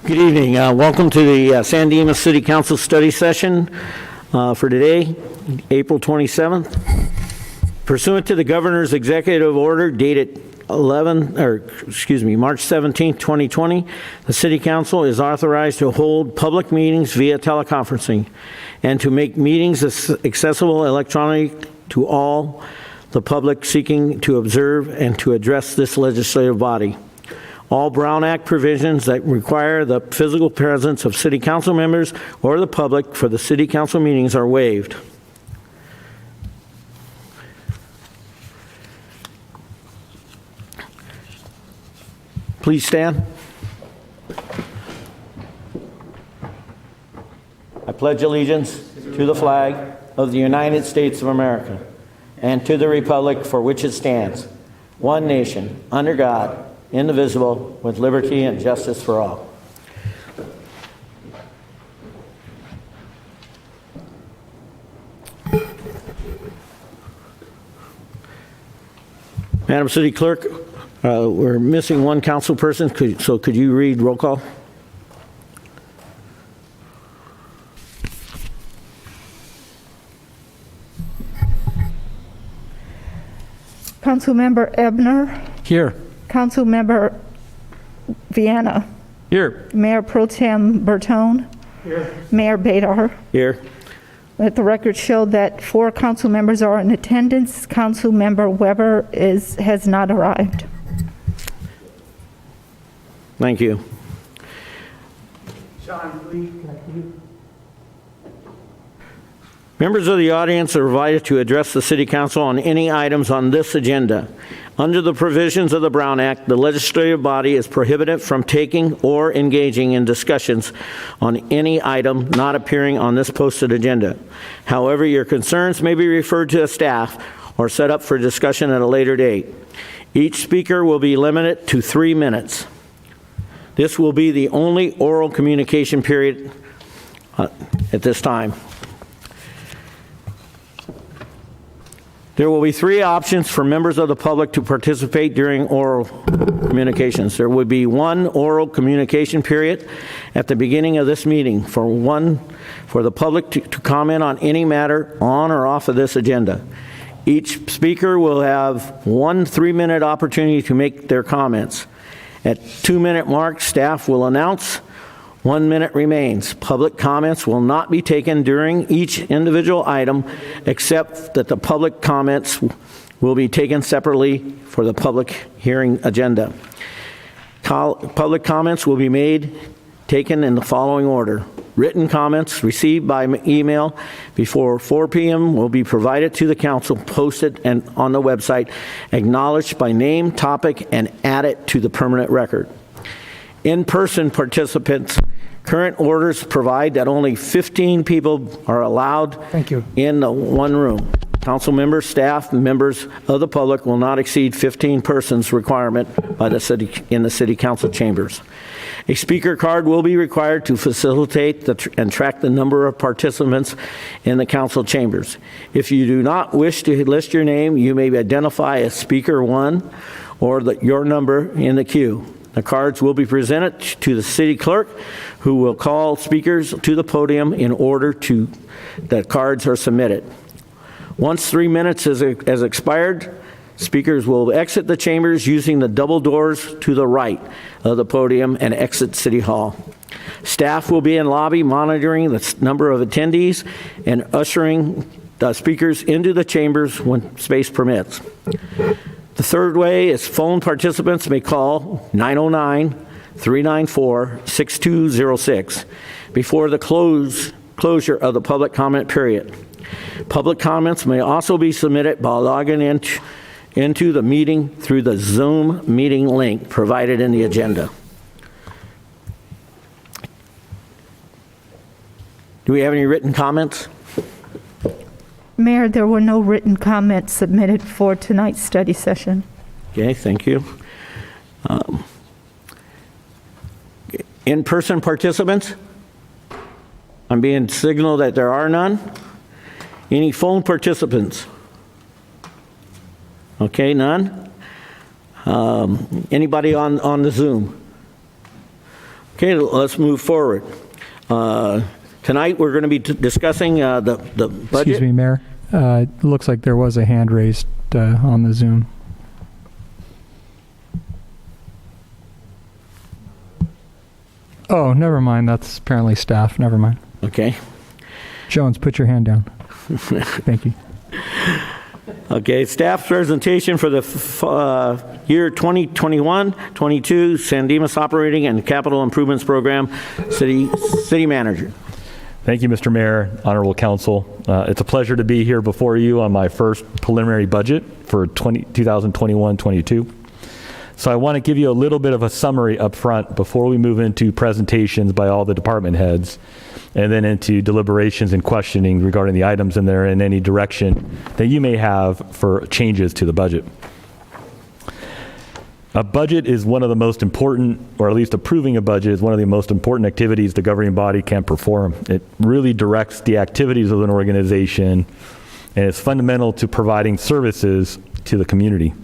Good evening. Welcome to the San Dimas City Council study session for today, April 27th. Pursuant to the Governor's Executive Order dated March 17, 2020, the City Council is authorized to hold public meetings via teleconferencing and to make meetings accessible electronically to all the public seeking to observe and to address this legislative body. All Brown Act provisions that require the physical presence of City Council members or the public for the City Council meetings are waived. Please stand. I pledge allegiance to the flag of the United States of America and to the republic for which it stands, one nation, under God, indivisible, with liberty and justice for all. Madam City Clerk, we're missing one council person, so could you read roll call? Councilmember Ebner. Here. Councilmember Viana. Here. Mayor Pro Tem Bertone. Here. Mayor Badar. Here. Let the record show that 4 council members are in attendance. Councilmember Weber has not arrived. Thank you. Sean, please, can you? Members of the audience are invited to address the City Council on any items on this agenda. Under the provisions of the Brown Act, the legislative body is prohibited from taking or engaging in discussions on any item not appearing on this posted agenda. However, your concerns may be referred to the staff or set up for discussion at a later date. Each speaker will be limited to 3 minutes. This will be the only oral communication period at this time. There will be 3 options for members of the public to participate during oral communications. There would be 1 oral communication period at the beginning of this meeting for the public to comment on any matter on or off of this agenda. Each speaker will have 1 3-minute opportunity to make their comments. At 2-minute mark, staff will announce 1 minute remains. Public comments will not be taken during each individual item, except that the public comments will be taken separately for the public hearing agenda. Public comments will be taken in the following order. Written comments received by email before 4 p.m. will be provided to the council, posted and on the website, acknowledged by name, topic, and added to the permanent record. In-person participants, current orders provide that only 15 people are allowed in the one room. Council members, staff, and members of the public will not exceed 15 persons requirement by the city in the City Council chambers. A speaker card will be required to facilitate and track the number of participants in the council chambers. If you do not wish to list your name, you may identify as speaker 1 or your number in the queue. The cards will be presented to the city clerk, who will call speakers to the podium in order that cards are submitted. Once 3 minutes has expired, speakers will exit the chambers using the double doors to the right of the podium and exit City Hall. Staff will be in lobby monitoring the number of attendees and ushering the speakers into the chambers when space permits. The third way is phone participants may call 909-394-6206 before the closure of the public comment period. Public comments may also be submitted by logging into the meeting through the Zoom meeting link provided in the agenda. Do we have any written comments? Mayor, there were no written comments submitted for tonight's study session. Okay, thank you. In-person participants? I'm being signaled that there are none. Any phone participants? Okay, none. Anybody on the Zoom? Okay. Okay, let's move forward. Tonight, we're going to be discussing the budget. Excuse me, Mayor. It looks like there was a hand raised on the Zoom. Oh, never mind. That's apparently staff. Never mind. Okay. Jones, put your hand down. Thank you. Okay, staff presentation for the year 2021-22 San Dimas Operating and Capital Improvements Program, City Manager. Thank you, Mr. Mayor, Honorable Council. It's a pleasure to be here before you on my first preliminary budget for 2021-22. So I want to give you a little bit of a summary up front before we move into presentations by all the department heads and then into deliberations and questioning regarding the items in there and any direction that you may have for changes to the budget. A budget is one of the most important, or at least approving a budget is one of the most important activities the governing body can perform. It really directs the activities of an organization, and it's fundamental to providing services to the community.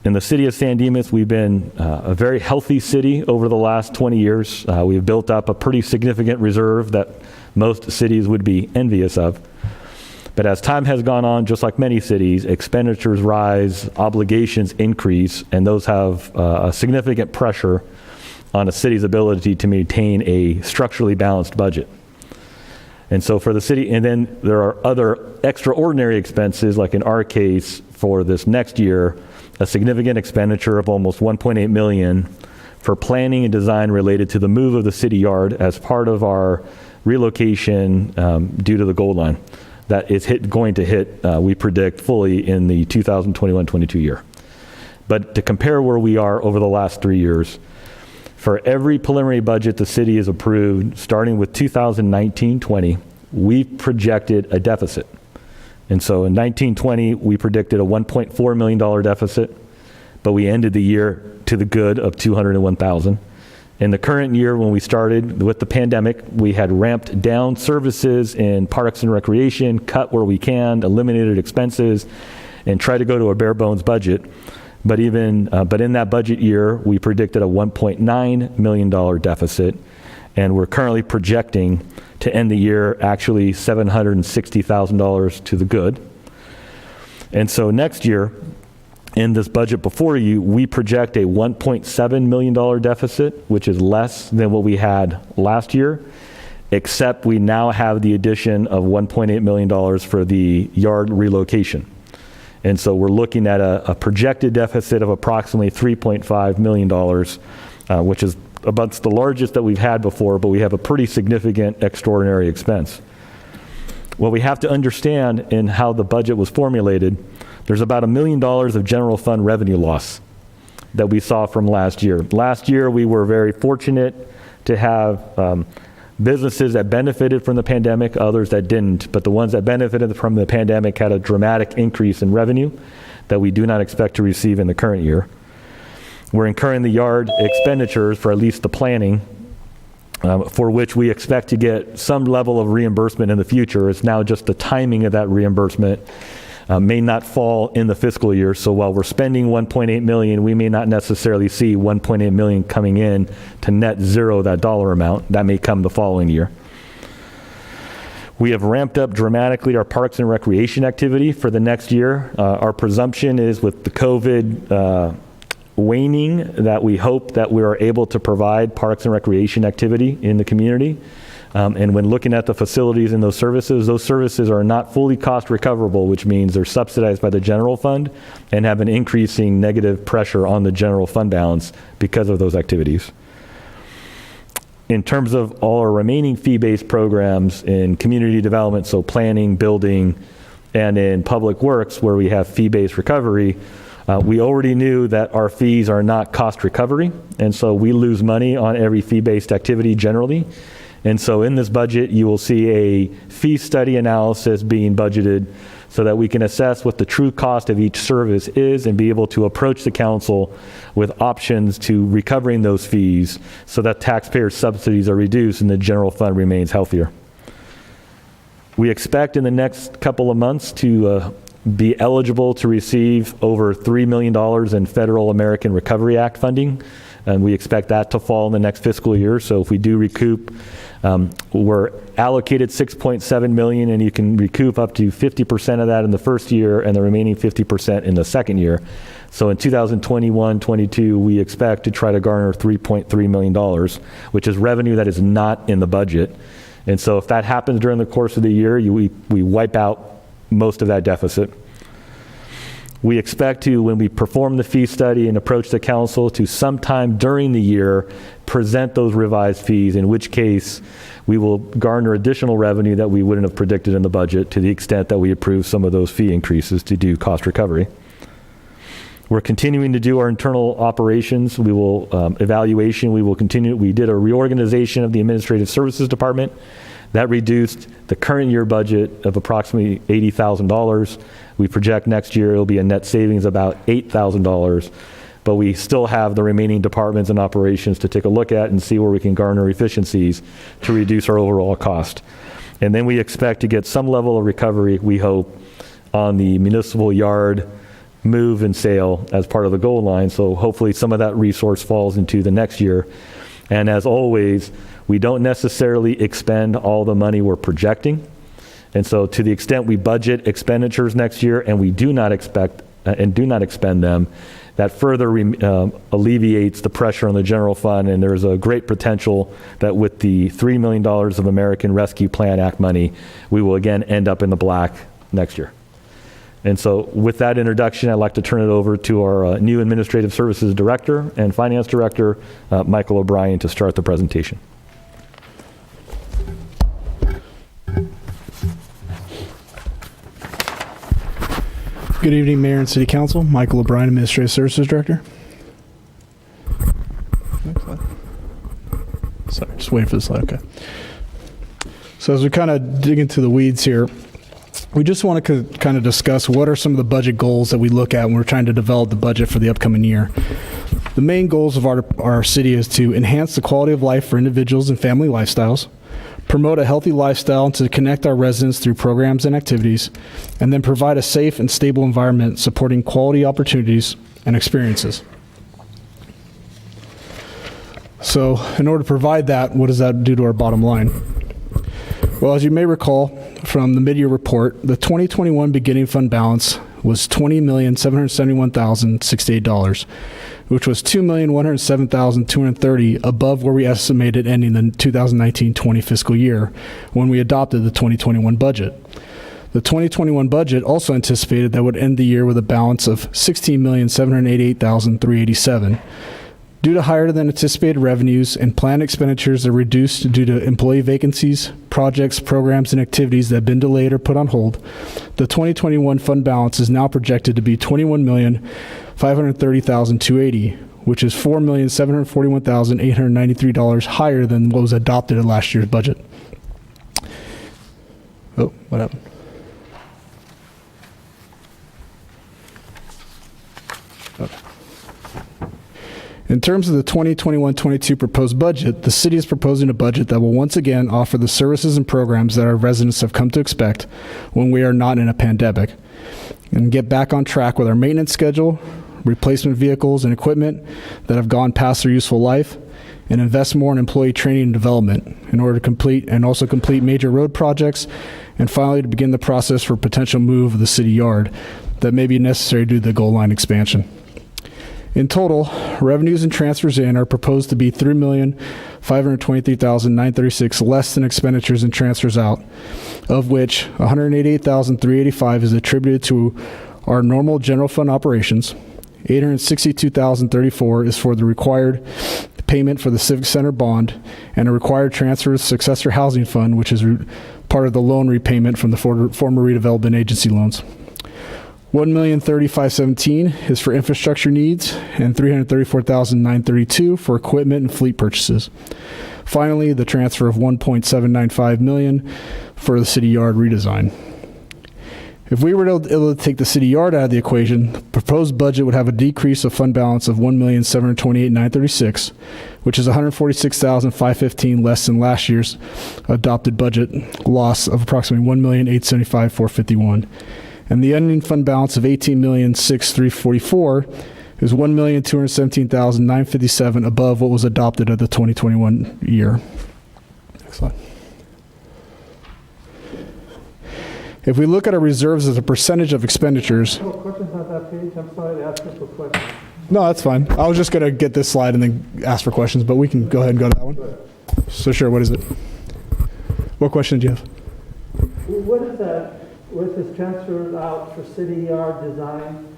In the city of San Dimas, we've been a very healthy city over the last 20 years. We've built up a pretty significant reserve that most cities would be envious of. But as time has gone on, just like many cities, expenditures rise, obligations increase, and those have a significant pressure on a city's ability to maintain a structurally balanced budget. And so for the city, and then there are other extraordinary expenses, like in our case, for this next year, a significant expenditure of almost $1.8 million for planning and design related to the move of the city yard as part of our relocation due to the gold line. That is going to hit, we predict, fully in the 2021-22 year. But to compare where we are over the last 3 years, for every preliminary budget the city has approved, starting with 2019-20, we've projected a deficit. And so in 1920, we predicted a $1.4 million deficit, but we ended the year to the good of $201,000. In the current year, when we started with the pandemic, we had ramped down services in parks and recreation, cut where we can, eliminated expenses, and tried to go to a bare bones budget. But in that budget year, we predicted a $1.9 million deficit, and we're currently projecting to end the year actually $760,000 to the good. And so next year, in this budget before you, we project a $1.7 million deficit, which is less than what we had last year, except we now have the addition of $1.8 million for the yard relocation. And so we're looking at a projected deficit of approximately $3.5 million, which is about the largest that we've had before, but we have a pretty significant extraordinary expense. What we have to understand in how the budget was formulated, there's about $1 million of general fund revenue loss that we saw from last year. Last year, we were very fortunate to have businesses that benefited from the pandemic, others that didn't, but the ones that benefited from the pandemic had a dramatic increase in revenue that we do not expect to receive in the current year. We're incurring the yard expenditures for at least the planning, for which we expect to get some level of reimbursement in the future. It's now just the timing of that reimbursement may not fall in the fiscal year. So while we're spending $1.8 million, we may not necessarily see $1.8 million coming in to net zero that dollar amount. That may come the following year. We have ramped up dramatically our parks and recreation activity for the next year. Our presumption is with the COVID waning that we hope that we are able to provide parks and recreation activity in the community. And when looking at the facilities and those services are not fully cost recoverable, which means they're subsidized by the general fund and have an increasing negative pressure on the general fund balance because of those activities. In terms of all our remaining fee-based programs in community development, so planning, building, and in public works where we have fee-based recovery, we already knew that our fees are not cost recovery, and so we lose money on every fee-based activity generally. And so in this budget, you will see a fee study analysis being budgeted so that we can assess what the true cost of each service is and be able to approach the council with options to recovering those fees so that taxpayer subsidies are reduced and the general fund remains healthier. We expect in the next couple of months to be eligible to receive over $3 million in federal American Recovery Act funding and we expect that to fall in the next fiscal year. So if we do recoup, we're allocated $6.7 million, and you can recoup up to 50% of that in the first year and the remaining 50% in the second year. So in 2021-22, we expect to try to garner $3.3 million, which is revenue that is not in the budget. And so if that happens during the course of the year, we wipe out most of that deficit. We expect to, when we perform the fee study and approach the council, to sometime during the year present those revised fees, in which case we will garner additional revenue that we wouldn't have predicted in the budget, to the extent that we approve some of those fee increases to do cost recovery. We're continuing to do our internal operations. We will evaluation. We will continue. We did a reorganization of the Administrative Services Department. That reduced the current year budget of approximately $80,000. We project next year it'll be a net savings about $8,000, but we still have the remaining departments and operations to take a look at and see where we can garner efficiencies to reduce our overall cost. And then we expect to get some level of recovery, we hope, on the municipal yard move and sale as part of the goal line. So hopefully some of that resource falls into the next year. And as always, we don't necessarily expend all the money we're projecting. And so to the extent we budget expenditures next year and we do not expect and do not expend them, that further alleviates the pressure on the general fund. And there's a great potential that with the $3 million of American Rescue Plan Act money, we will again end up in the black next year. And so with that introduction, I'd like to turn it over to our new Administrative Services Director and Finance Director, Michael O'Brien, to start the presentation. Good evening, Mayor and City Council. Michael O'Brien, Administrative Services Director. Next slide. Sorry, just waiting for the slide. Okay. So as we kind of dig into the weeds here, we just want to kind of discuss what are some of the budget goals that we look at when we're trying to develop the budget for the upcoming year. The main goals of our city is to enhance the quality of life for individuals and family lifestyles, promote a healthy lifestyle to connect our residents through programs and activities, and then provide a safe and stable environment supporting quality opportunities and experiences. So in order to provide that, what does that do to our bottom line? Well, as you may recall from the mid-year report, the 2021 beginning fund balance was $20,771,068, which was $2,107,230 above where we estimated ending the 2019-20 fiscal year when we adopted the 2021 budget. The 2021 budget also anticipated that would end the year with a balance of $16,788,387. Due to higher than anticipated revenues and planned expenditures that reduced due to employee vacancies, projects, programs, and activities that have been delayed or put on hold, the 2021 fund balance is now projected to be $21,530,280, which is $4,741,893 higher than what was adopted in last year's budget. Oh, what happened? Okay. In terms of the 2021-22 proposed budget, the city is proposing a budget that will once again offer the services and programs that our residents have come to expect when we are not in a pandemic, and get back on track with our maintenance schedule, replacement vehicles and equipment that have gone past their useful life, and invest more in employee training and development in order to complete major road projects, and finally to begin the process for potential move of the city yard that may be necessary due to the goal line expansion. In total, revenues and transfers in are proposed to be $3,523,936 less than expenditures and transfers out, of which $188,385 is attributed to our normal general fund operations, $862,034 is for the required payment for the Civic Center bond, and a required transfer to Successor Housing Fund, which is part of the loan repayment from the former redevelopment agency loans. $1,030,517 is for infrastructure needs, and $334,932 for equipment and fleet purchases. Finally, the transfer of $1.795 million for the city yard redesign. If we were able to take the city yard out of the equation, the proposed budget would have a decrease of fund balance of $1,728,936, which is $146,515 less than last year's adopted budget loss of approximately $1,875,451. And the ending fund balance of $18,634,000 is $1,217,957 above what was adopted at the 2021 year. Next slide. If we look at our reserves as a percentage of expenditures. Questions on that page? I'm sorry to ask you for questions. No, that's fine. I was just going to get this slide and then ask for questions, but we can go ahead and go to that one. So sure, what is it? What question do you have? What is that, with this transfer out for city yard design?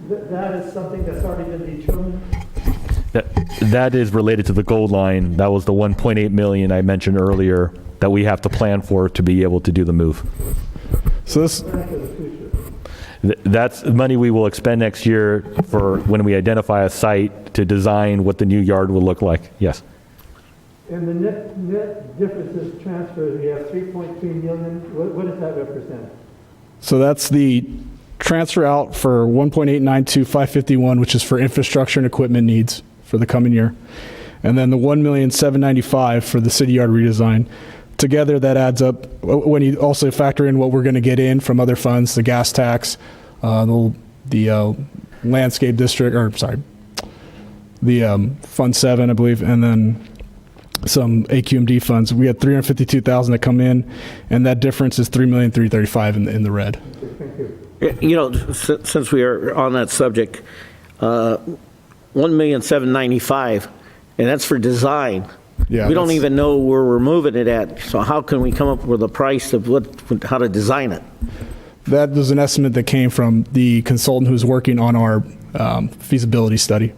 That is something that's already been determined? That is related to the gold line. That was the 1.8 million I mentioned earlier that we have to plan for to be able to do the move. So this, Plan for the future. That's money we will expend next year for when we identify a site to design what the new yard will look like. Yes. And the net differences transfers, we have 3.3 million. What does that represent? so that's the transfer out for 1.892551, which is for infrastructure and equipment needs for the coming year. And then the 1,795,000 for the city yard redesign. Together, that adds up, when you also factor in what we're going to get in from other funds, the gas tax, the landscape district, or sorry, the Fund 7, I believe, and then some AQMD funds. We had 352,000 that come in, and that difference is 3,335,000 in the red. Thank you. You know, since we are on that subject, 1,795,000, and that's for design. Yeah, We don't that's- even know where we're moving it at, so how can we come up with a price of how to design it? That was an estimate that came from the consultant who's working on our feasibility study.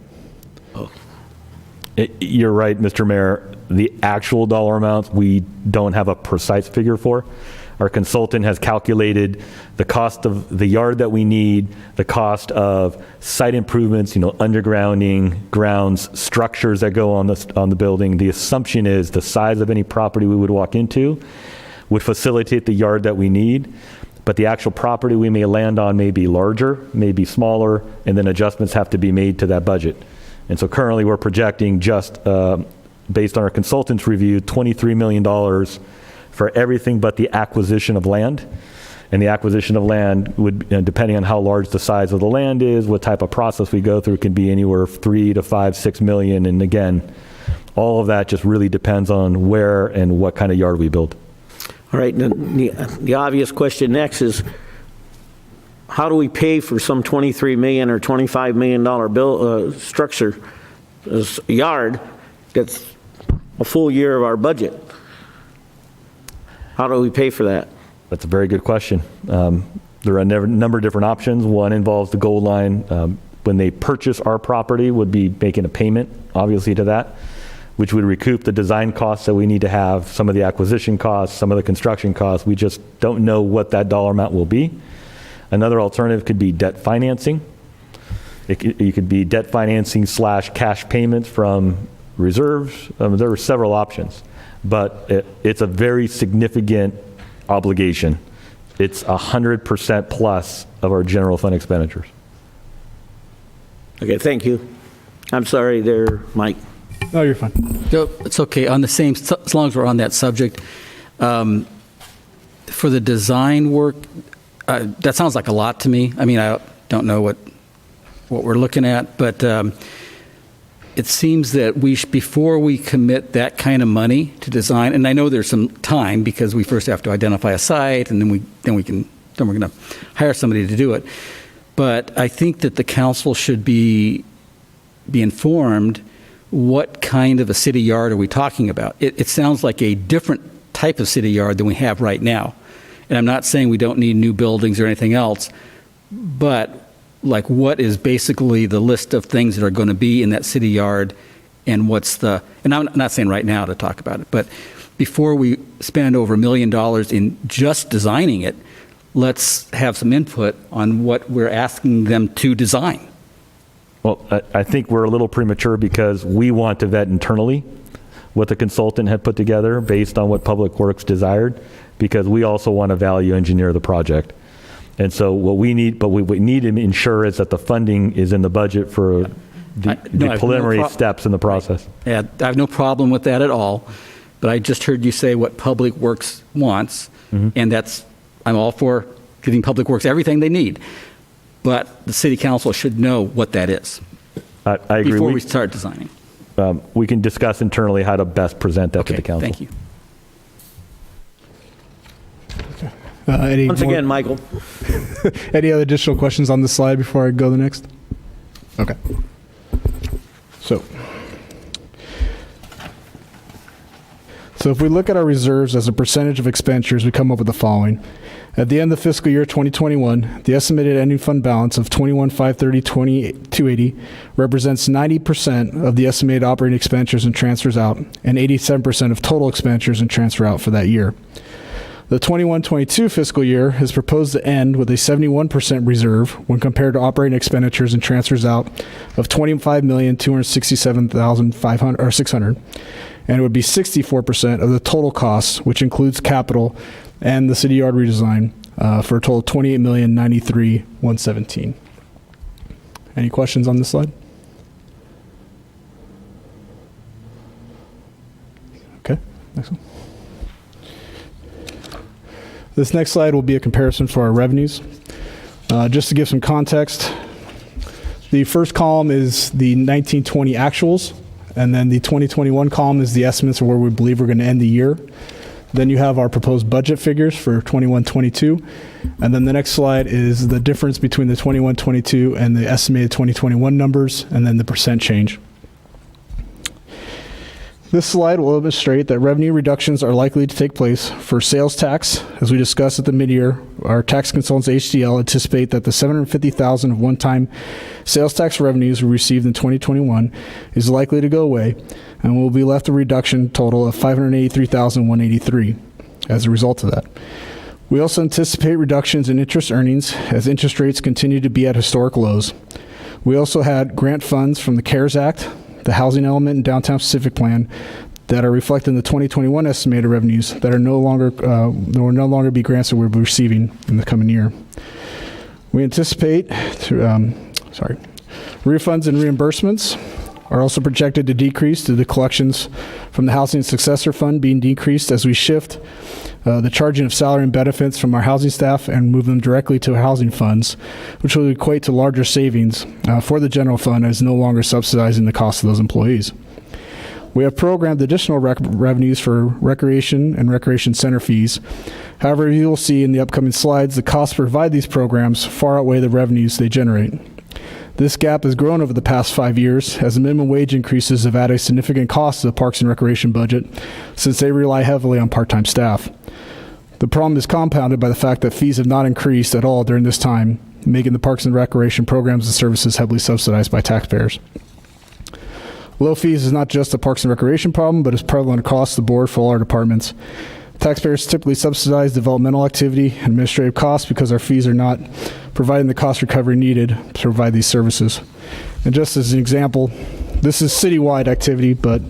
You're right, Mr. Mayor. The actual dollar amounts, we don't have a precise figure for. Our consultant has calculated the cost of the yard that we need, the cost of site improvements, undergrounding, grounds, structures that go on the building. The assumption is the size of any property we would walk into would facilitate the yard that we need, but the actual property we may land on may be larger, may be smaller, and then adjustments have to be made to that budget. And so currently we're projecting just, based on our consultant's review, $23 million for everything but the acquisition of land. And the acquisition of land would, depending on how large the size of the land is, what type of process we go through, can be anywhere from 3 to 5, 6 million. And again, all of that just really depends on where and what kind of yard we build. All right, the obvious question next is, how do we pay for some $23 million or $25 million structure, yard, that's a full year of our budget? How do we pay for that? That's a very good question. There are a number of different options. One involves the gold line. When they purchase our property, would be making a payment, obviously, to that, which would recoup the design costs that we need to have, some of the acquisition costs, some of the construction costs. We just don't know what that dollar amount will be. Another alternative could be debt financing. You could be debt financing / cash payments from reserves. There are several options, but it's a very significant obligation. It's 100% plus of our general fund expenditures. Okay, thank you. I'm sorry there, Mike. No, you're fine. No, it's okay. On the same, as long as we're on that subject, for the design work, that sounds like a lot to me. I mean, I don't know what we're looking at, but it seems that before we commit that kind of money to design, and I know there's some time because we first have to identify a site, and then we're going to hire somebody to do it. But I think that the council should be informed. What kind of a city yard are we talking about? It sounds like a different type of city yard than we have right now. And I'm not saying we don't need new buildings or anything else, but like what is basically the list of things that are going to be in that city yard, and and I'm not saying right now to talk about it, but before we spend over $1 million in just designing it, let's have some input on what we're asking them to design. Well, I think we're a little premature because we want to vet internally what the consultant had put together based on what Public Works desired, because we also want to value engineer the project. And so what we need to ensure is that the funding is in the budget for the preliminary steps in the process. Yeah, I have no problem with that at all, but I just heard you say what Public Works wants, and I'm all for giving Public Works everything they need. but the city council should know what that is I agree. before we start designing. We can discuss internally how to best present that to the council. Thank you. Once again, Michael. Any other additional questions on this slide before I go to the next? Okay. So if we look at our reserves as a percentage of expenditures, we come up with the following. At the end of the fiscal year 2021, the estimated ending fund balance of $21,530,280 represents 90% of the estimated operating expenditures and transfers out, and 87% of total expenditures and transfer out for that year. The 21-22 fiscal year is proposed to end with a 71% reserve when compared to operating expenditures and transfers out of $25,267,600, and it would be 64% of the total costs, which includes capital and the city yard redesign, for a total of $28,093,117. Any questions on this slide? Okay, next one. This next slide will be a comparison for our revenues. Just to give some context, the first column is the 1920 actuals, and then the 2021 column is the estimates of where we believe we're going to end the year. Then you have our proposed budget figures for 21-22, and then the next slide is the difference between the 21-22 and the estimated 2021 numbers, and then the percent change. This slide will illustrate that revenue reductions are likely to take place for sales tax. As we discussed at the mid-year, our tax consultants HDL anticipate that the $750,000 of one-time sales tax revenues we received in 2021 is likely to go away, and will be left a reduction total of $583,183 as a result of that. We also anticipate reductions in interest earnings as interest rates continue to be at historic lows. We also had grant funds from the CARES Act, the housing element and downtown specific plan that are reflected in the 2021 estimated revenues that are no longer there will no longer be grants that we'll be receiving in the coming year. We anticipate refunds and reimbursements are also projected to decrease due to the collections from the Housing Successor Fund being decreased as we shift the charging of salary and benefits from our housing staff and move them directly to our housing funds, which will equate to larger savings for the general fund as no longer subsidizing the cost of those employees. We have programmed additional revenues for recreation and recreation center fees. However, you will see in the upcoming slides, the costs to provide these programs far outweigh the revenues they generate. This gap has grown over the past 5 years as the minimum wage increases have added a significant cost to the Parks and Recreation budget since they rely heavily on part-time staff. The problem is compounded by the fact that fees have not increased at all during this time, making the Parks and Recreation programs and services heavily subsidized by taxpayers. Low fees is not just a Parks and Recreation problem, but is prevalent across the board for all our departments. Taxpayers typically subsidize developmental activity and administrative costs because our fees are not providing the cost recovery needed to provide these services. And just as an example, this is citywide activity, but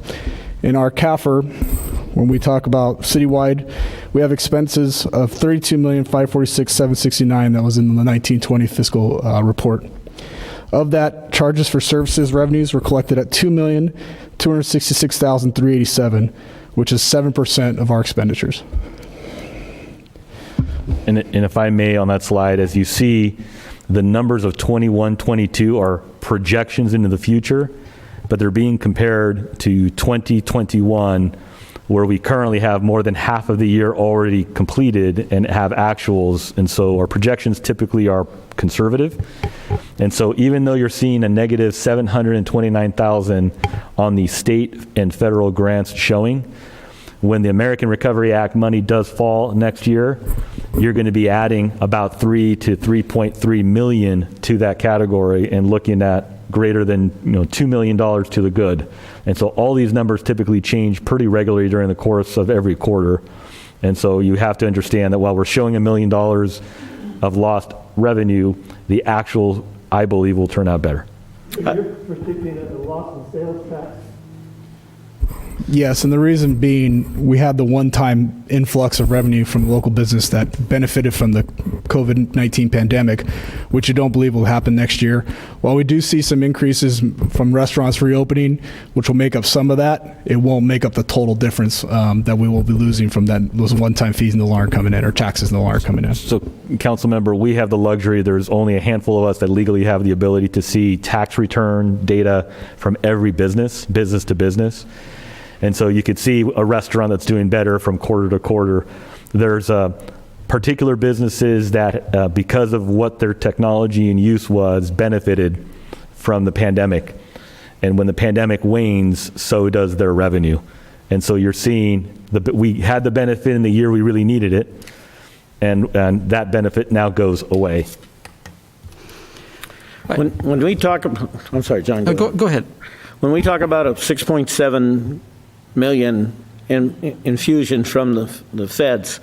in our CAFR, when we talk about citywide, we have expenses of $32,546,769 that was in the 1920 fiscal report. Of that, charges for services revenues were collected at $2,266,387, which is 7% of our expenditures. And if I may, on that slide, as you see, the numbers of 21-22 are projections into the future, but they're being compared to 2021, where we currently have more than half of the year already completed and have actuals. And so our projections typically are conservative. And so even though you're seeing a negative $729,000 on the state and federal grants showing, when the American Recovery Act money does fall next year, you're going to be adding about $3 to $3.3 million to that category and looking at greater than $2 million to the good. And so all these numbers typically change pretty regularly during the course of every quarter. And so you have to understand that while we're showing $1 million of lost revenue, the actual, I believe, will turn out better. So you're predicting that the loss in sales tax Yes, and the reason being, we had the one-time influx of revenue from local business that benefited from the COVID-19 pandemic, which I don't believe will happen next year. While we do see some increases from restaurants reopening, which will make up some of that, it won't make up the total difference that we will be losing from those one-time fees no longer coming in, or taxes no longer coming in. So, council member, we have the luxury, there's only a handful of us that legally have the ability to see tax return data from every business to business. And so you could see a restaurant that's doing better from quarter to quarter. There's particular businesses that, because of what their technology and use was, benefited from the pandemic. And when the pandemic wanes, so does their revenue. And so you're seeing, we had the benefit in the year we really needed it, and that benefit now goes away. When we talk, I'm sorry, John. Go ahead. When we talk about a 6.7 million infusion from the feds,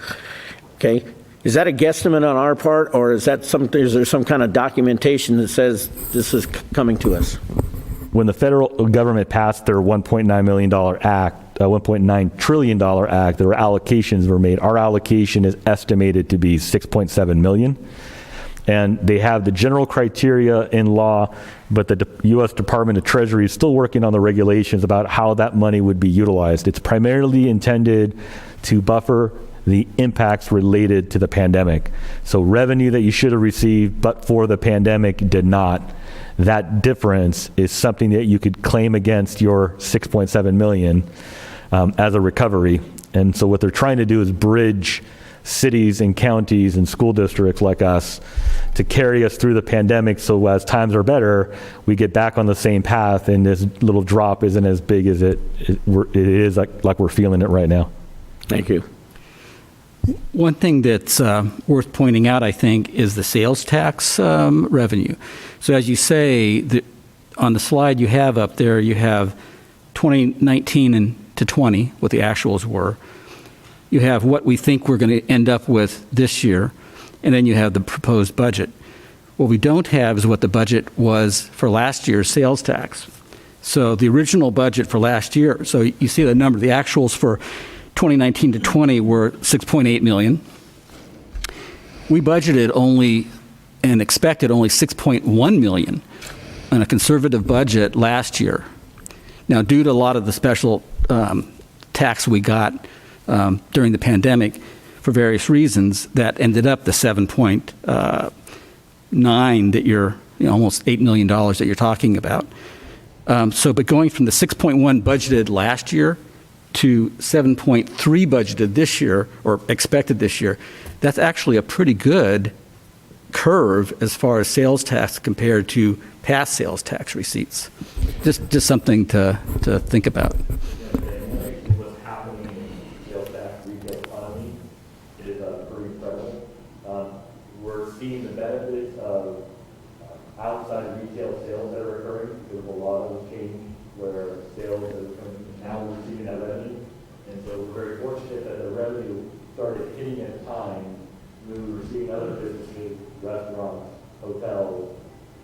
okay, is that a guesstimate on our part, or is that is there some kind of documentation that says this is coming to us? When the federal government passed their $1.9 million act, $1.9 trillion act, their allocations were made. Our allocation is estimated to be 6.7 million. And they have the general criteria in law, but the U.S. Department of Treasury is still working on the regulations about how that money would be utilized. It's primarily intended to buffer the impacts related to the pandemic. So revenue that you should have received, but for the pandemic did not. That difference is something that you could claim against your 6.7 million as a recovery. And so what they're trying to do is bridge cities and counties and school districts like us to carry us through the pandemic, so as times are better, we get back on the same path, and this little drop isn't as big as it is like we're feeling it right now. Thank you. One thing that's worth pointing out, I think, is the sales tax revenue. So as you say, on the slide you have up there, you have 2019 and to 20, what the actuals were. You have what we think we're going to end up with this year, and then you have the proposed budget. What we don't have is what the budget was for last year's sales tax. So the original budget for last year, so you see the number, the actuals for 2019 to 20 were 6.8 million. We budgeted only and expected only 6.1 million on a conservative budget last year. Now, due to a lot of the special tax we got during the pandemic, for various reasons, that ended up the 7.9 that you're, almost $8 million that you're talking about. But going from the 6.1 budgeted last year to 7.3 budgeted this year, or expected this year, that's actually a pretty good curve as far as sales tax compared to past sales tax receipts. Just something to think about. What's happening in sales tax retail economy is pretty incredible. We're seeing the benefits of outside retail sales that are occurring because of a lot of the change where sales are coming. Now we're receiving that revenue, and so we're very fortunate that the revenue started hitting at a time when we were seeing other businesses, restaurants, hotels,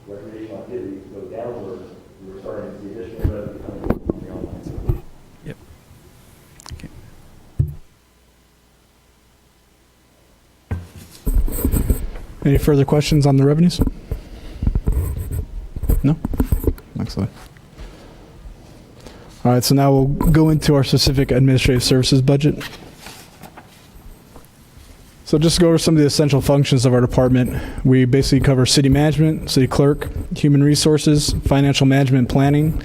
recreational activities go downward. We were starting to see additional revenue coming from the online side. Yep. Okay. Any further questions on the revenues? No? Excellent. All right, so now we'll go into our specific administrative services budget. So just to go over some of the essential functions of our department, we basically cover city management, city clerk, human resources, financial management and planning,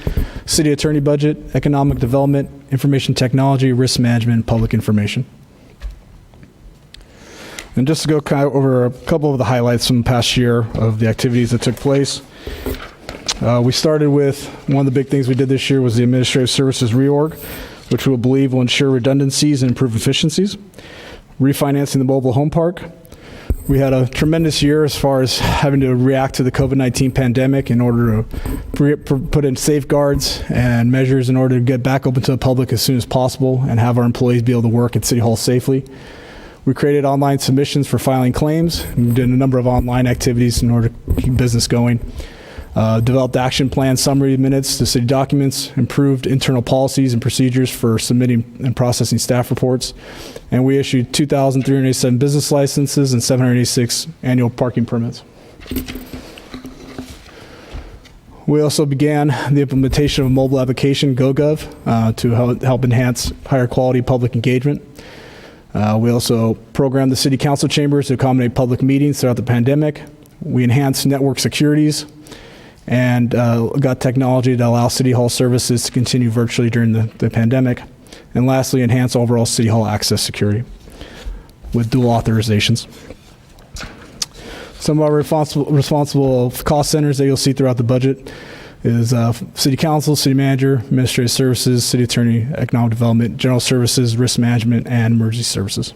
city attorney budget, economic development, information technology, risk management, and public information. And just to go kind of over a couple of the highlights from the past year of the activities that took place. We started with one of the big things we did this year was the administrative services reorg, which we believe will ensure redundancies and improve efficiencies. Refinancing the mobile home park. We had a tremendous year as far as having to react to the COVID-19 pandemic in order to put in safeguards and measures in order to get back open to the public as soon as possible and have our employees be able to work at City Hall safely. We created online submissions for filing claims and did a number of online activities in order to keep business going. developed action plan summary minutes to city documents, improved internal policies and procedures for submitting and processing staff reports, and we issued 2,387 business licenses and 786 annual parking permits. We also began the implementation of a mobile application, GoGov, to help enhance higher quality public engagement. We also programmed the city council chambers to accommodate public meetings throughout the pandemic. We enhanced network securities and got technology to allow city hall services to continue virtually during the pandemic. And lastly, enhance overall city hall access security with dual authorizations. Some of our responsible cost centers that you'll see throughout the budget is city council, city manager, administrative services, city attorney, economic development, general services, risk management, and emergency services.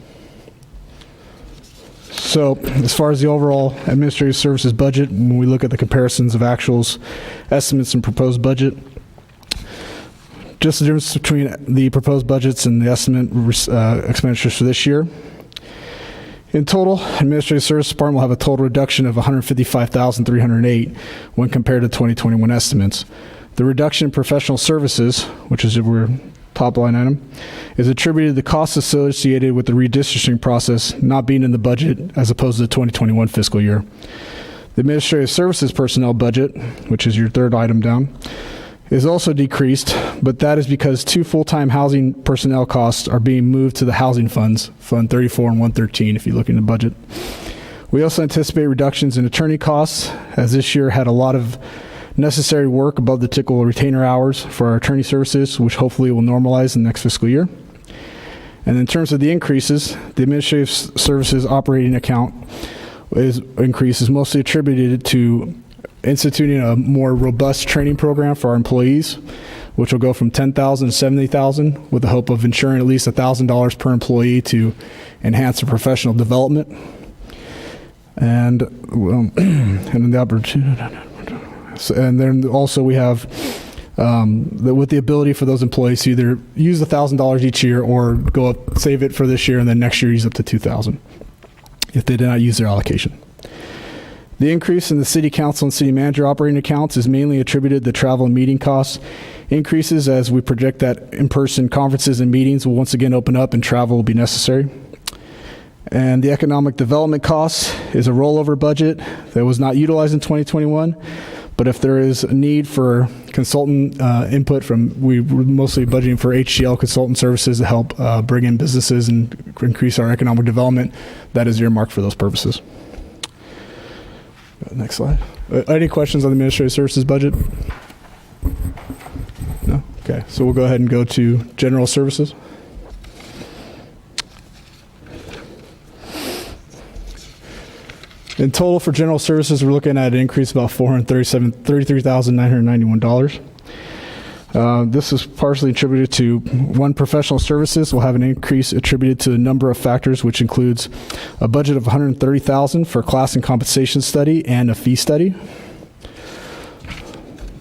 So as far as the overall administrative services budget, when we look at the comparisons of actuals, estimates, and proposed budget, just the difference between the proposed budgets and the estimate expenditures for this year. In total, Administrative Services Department will have a total reduction of $155,308 when compared to 2021 estimates. The reduction in professional services, which is our top line item, is attributed to the costs associated with the redistricting process not being in the budget as opposed to the 2021 fiscal year. The Administrative Services personnel budget, which is your third item down, is also decreased, but that is because 2 full-time housing personnel costs are being moved to the housing funds, Fund 34 and 113, if you look in the budget. We also anticipate reductions in attorney costs, as this year had a lot of necessary work above the typical retainer hours for our attorney services, which hopefully will normalize in the next fiscal year. And in terms of the increases, the Administrative Services operating account increase is mostly attributed to instituting a more robust training program for our employees, which will go from $10,000 to $70,000 with the hope of ensuring at least $1,000 per employee to enhance their professional development. And then the opportunity. And then also we have with the ability for those employees to either use $1,000 each year or go up, save it for this year, and then next year use up to $2,000 if they did not use their allocation. The increase in the city council and city manager operating accounts is mainly attributed to travel and meeting costs increases, as we project that in-person conferences and meetings will once again open up and travel will be necessary. And the economic development costs is a rollover budget that was not utilized in 2021. But if there is a need for consultant input we're mostly budgeting for HCL consultant services to help bring in businesses and increase our economic development, that is earmarked for those purposes. Next slide. Any questions on the Administrative Services budget? No? Okay, so we'll go ahead and go to General Services. In total for General Services, we're looking at an increase of about $33,991. This is partially attributed to professional services will have an increase attributed to a number of factors, which includes a budget of $130,000 for class and compensation study and a fee study.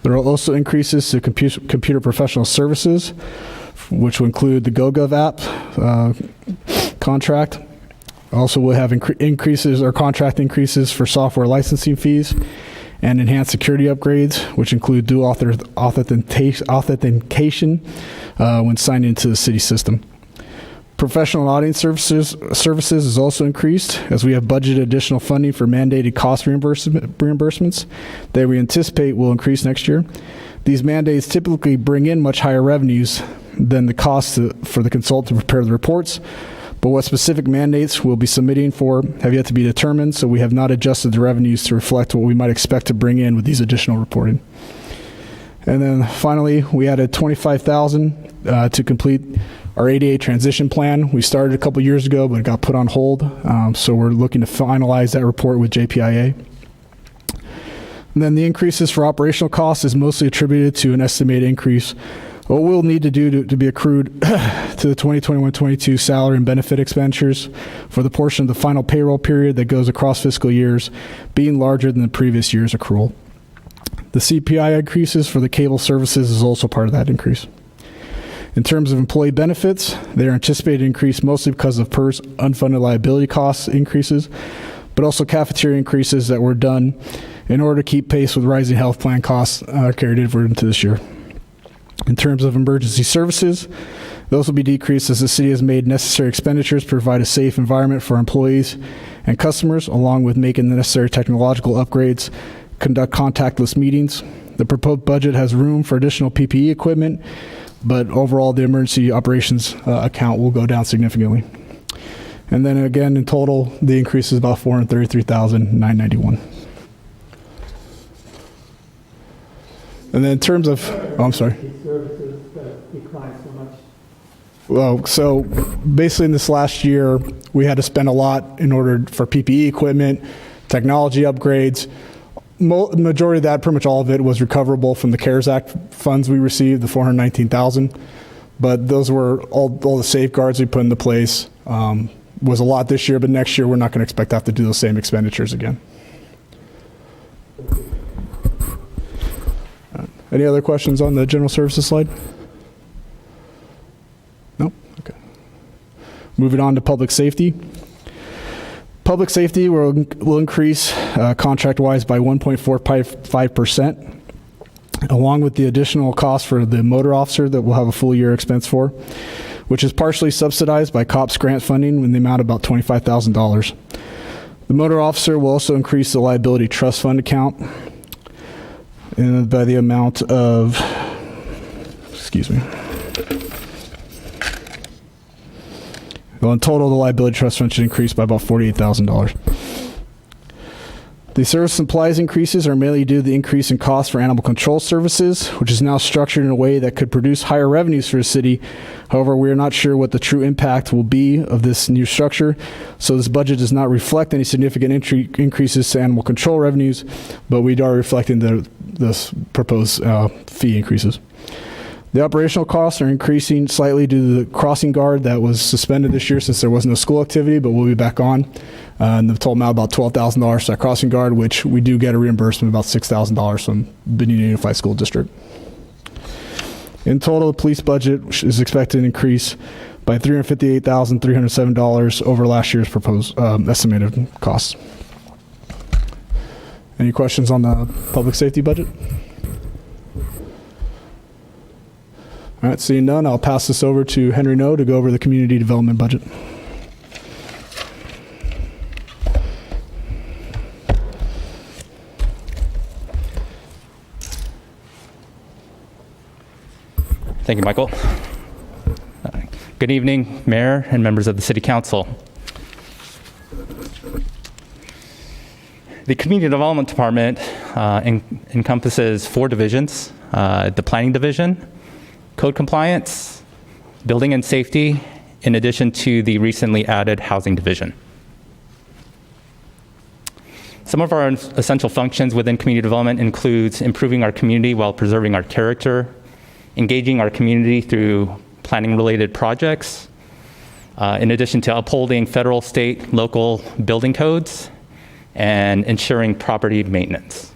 There are also increases to computer professional services, which will include the GoGov app contract. Also, we'll have increases or contract increases for software licensing fees and enhanced security upgrades, which include dual authentication when signed into the city system. Professional auditing services is also increased, as we have budgeted additional funding for mandated cost reimbursements that we anticipate will increase next year. These mandates typically bring in much higher revenues than the cost for the consultant to prepare the reports, but what specific mandates we'll be submitting for have yet to be determined, so we have not adjusted the revenues to reflect what we might expect to bring in with these additional reporting. And then finally, we added $25,000 to complete our ADA transition plan. We started a couple years ago, but it got put on hold, so we're looking to finalize that report with JPIA. And then the increases for operational costs is mostly attributed to an estimated increase. What we'll need to do to be accrued to the 2021-22 salary and benefit expenditures for the portion of the final payroll period that goes across fiscal years being larger than the previous year's accrual. The CPI increases for the cable services is also part of that increase. In terms of employee benefits, they are anticipated to increase mostly because of PERS unfunded liability costs increases, but also cafeteria increases that were done in order to keep pace with rising health plan costs carried over into this year. In terms of emergency services, those will be decreased as the city has made necessary expenditures to provide a safe environment for employees and customers, along with making the necessary technological upgrades, conduct contactless meetings. The proposed budget has room for additional PPE equipment, but overall the emergency operations account will go down significantly. And then again, in total, the increase is about $433,991. And then in terms of, I'm sorry. Services that declined so much. Well, so basically in this last year, we had to spend a lot in order for PPE equipment, technology upgrades. Majority of that, pretty much all of it, was recoverable from the CARES Act funds we received, the $419,000. But those were all the safeguards we put into place. Was a lot this year, but next year we're not going to expect to have to do those same expenditures again. Any other questions on the general services slide? No? Okay. Moving on to public safety. Public safety will increase contract-wise by 1.45%, along with the additional cost for the motor officer that we'll have a full year expense for, which is partially subsidized by COPS grant funding in the amount of about $25,000. The motor officer will also increase the liability trust fund account and by the amount of, well, in total, the liability trust fund should increase by about $48,000. The service supplies increases are mainly due to the increase in cost for animal control services, which is now structured in a way that could produce higher revenues for the city. However, we are not sure what the true impact will be of this new structure, so this budget does not reflect any significant increases to animal control revenues, but we are reflecting the proposed fee increases. The operational costs are increasing slightly due to the crossing guard that was suspended this year since there was no school activity, but we'll be back on. And the total amount about $12,000 for that crossing guard, which we do get a reimbursement of about $6,000 from Benita Unified School District. In total, the police budget is expected to increase by $358,307 over last year's proposed estimated costs. Any questions on the public safety budget? All right, seeing none, I'll pass this over to Henry No to go over the community development budget. Thank you, Michael. Good evening, Mayor and members of the City Council. The Community Development Department encompasses 4 divisions: the Planning Division, Code Compliance, Building and Safety, in addition to the recently added Housing Division. Some of our essential functions within community development includes improving our community while preserving our character, engaging our community through planning-related projects, in addition to upholding federal, state, local building codes, and ensuring property maintenance.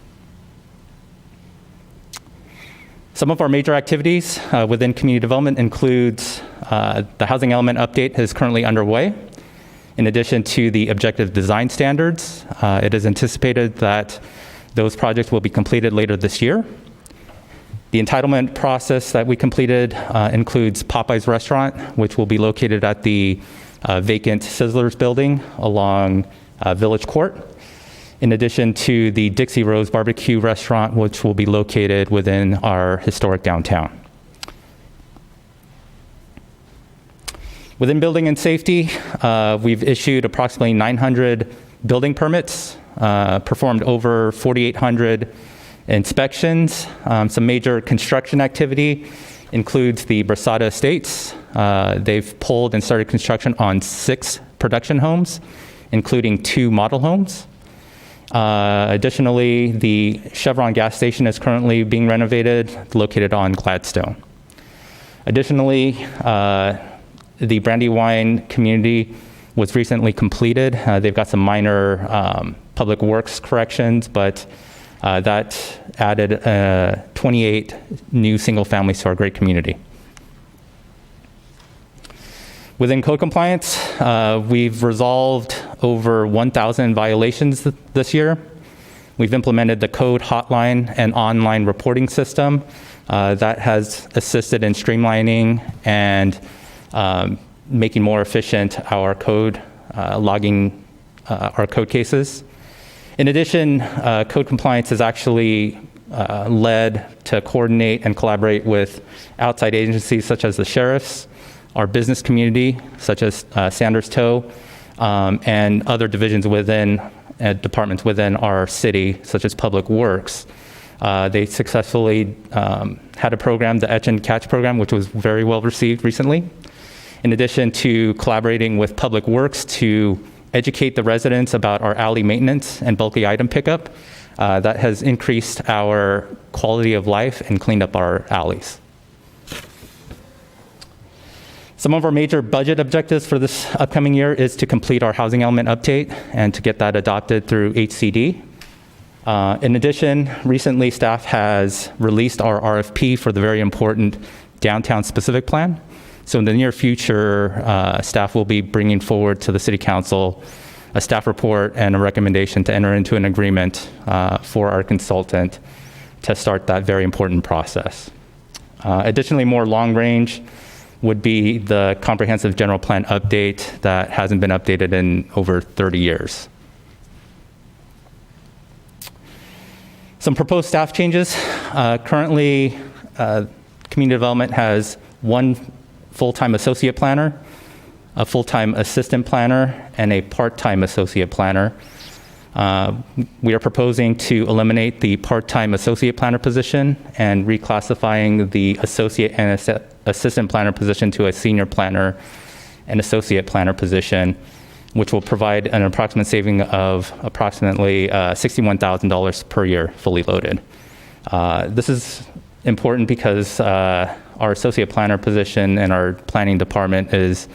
Some of our major activities within community development includes the housing element update is currently underway. In addition to the objective design standards, it is anticipated that those projects will be completed later this year. The entitlement process that we completed includes Popeye's Restaurant, which will be located at the vacant Sizzlers building along Village Court, in addition to the Dixie Rose Barbecue Restaurant, which will be located within our historic downtown. Within building and safety, we've issued approximately 900 building permits, performed over 4,800 inspections. Some major construction activity includes the Brasada Estates. They've pulled and started construction on 6 production homes, including 2 model homes. Additionally, the Chevron gas station is currently being renovated, located on Gladstone. Additionally, the Brandywine community was recently completed. They've got some minor public works corrections, but that added 28 new single families to our great community. Within code compliance, we've resolved over 1,000 violations this year, We've implemented the code hotline and online reporting system that has assisted in streamlining and making more efficient our code logging our code cases. In addition, code compliance has actually led to coordinate and collaborate with outside agencies such as the sheriffs, our business community, such as Sanders Tow, and other divisions within departments within our city, such as Public Works. They successfully had a program, the Etch and Catch program, which was very well received recently. In addition to collaborating with Public Works to educate the residents about our alley maintenance and bulky item pickup, that has increased our quality of life and cleaned up our alleys. Some of our major budget objectives for this upcoming year is to complete our housing element update and to get that adopted through HCD. In addition, recently staff has released our RFP for the very important downtown specific plan. So in the near future, staff will be bringing forward to the City Council a staff report and a recommendation to enter into an agreement for our consultant to start that very important process. Additionally, more long range would be the comprehensive general plan update that hasn't been updated in over 30 years. Some proposed staff changes. Currently, community development has one full-time associate planner, a full-time assistant planner, and a part-time associate planner. We are proposing to eliminate the part-time associate planner position and reclassifying the associate and assistant planner position to a senior planner and associate planner position, which will provide an approximate saving of approximately $61,000 per year, fully loaded. This is important because our associate planner position in our planning department is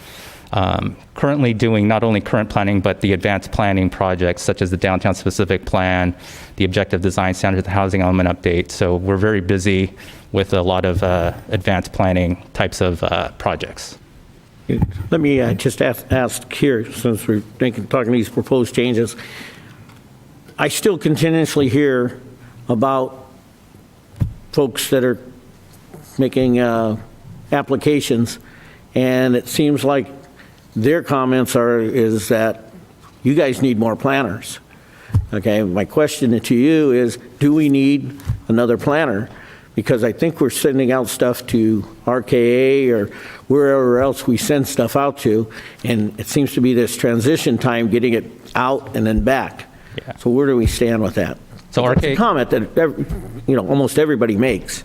currently doing not only current planning, but the advanced planning projects such as the downtown specific plan, the objective design standards, the housing element update. So we're very busy with a lot of advanced planning types of projects. Let me just ask here, since we're talking these proposed changes. I still continuously hear about folks that are making applications, and it seems like their comments is that you guys need more planners. Okay, my question to you is, do we need another planner? Because I think we're sending out stuff to RKA or wherever else we send stuff out to, and it seems to be this transition time getting it out and then back. Yeah. So where do we stand with that? So That's a comment that almost everybody makes.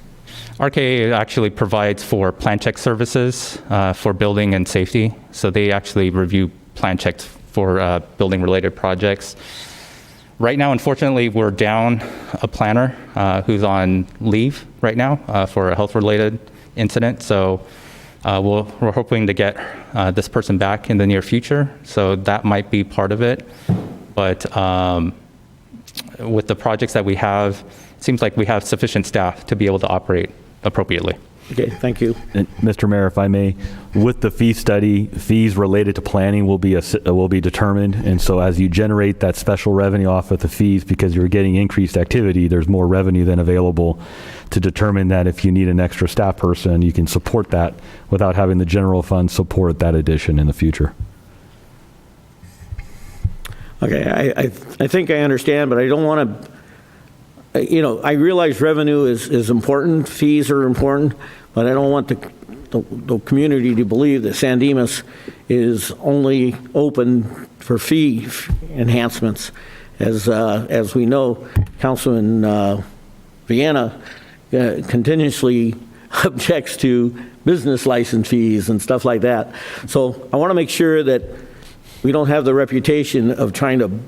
RKA actually provides for plan check services for building and safety. So they actually review plan checks for building related projects. Right now, unfortunately, we're down a planner who's on leave right now for a health-related incident. So we're hoping to get this person back in the near future. So that might be part of it. But with the projects that we have, it seems like we have sufficient staff to be able to operate appropriately. Okay, thank you. And Mr. Mayor, if I may, with the fee study, fees related to planning will be determined. And so as you generate that special revenue off of the fees, because you're getting increased activity, there's more revenue than available to determine that if you need an extra staff person, you can support that without having the general fund support that addition in the future. Okay, I think I understand, but I don't want to, I realize revenue is important, fees are important, but I don't want the community to believe that San Dimas is only open for fee enhancements. As we know, Councilman Vienna continuously objects to business license fees and stuff like that. So I want to make sure that we don't have the reputation of trying to,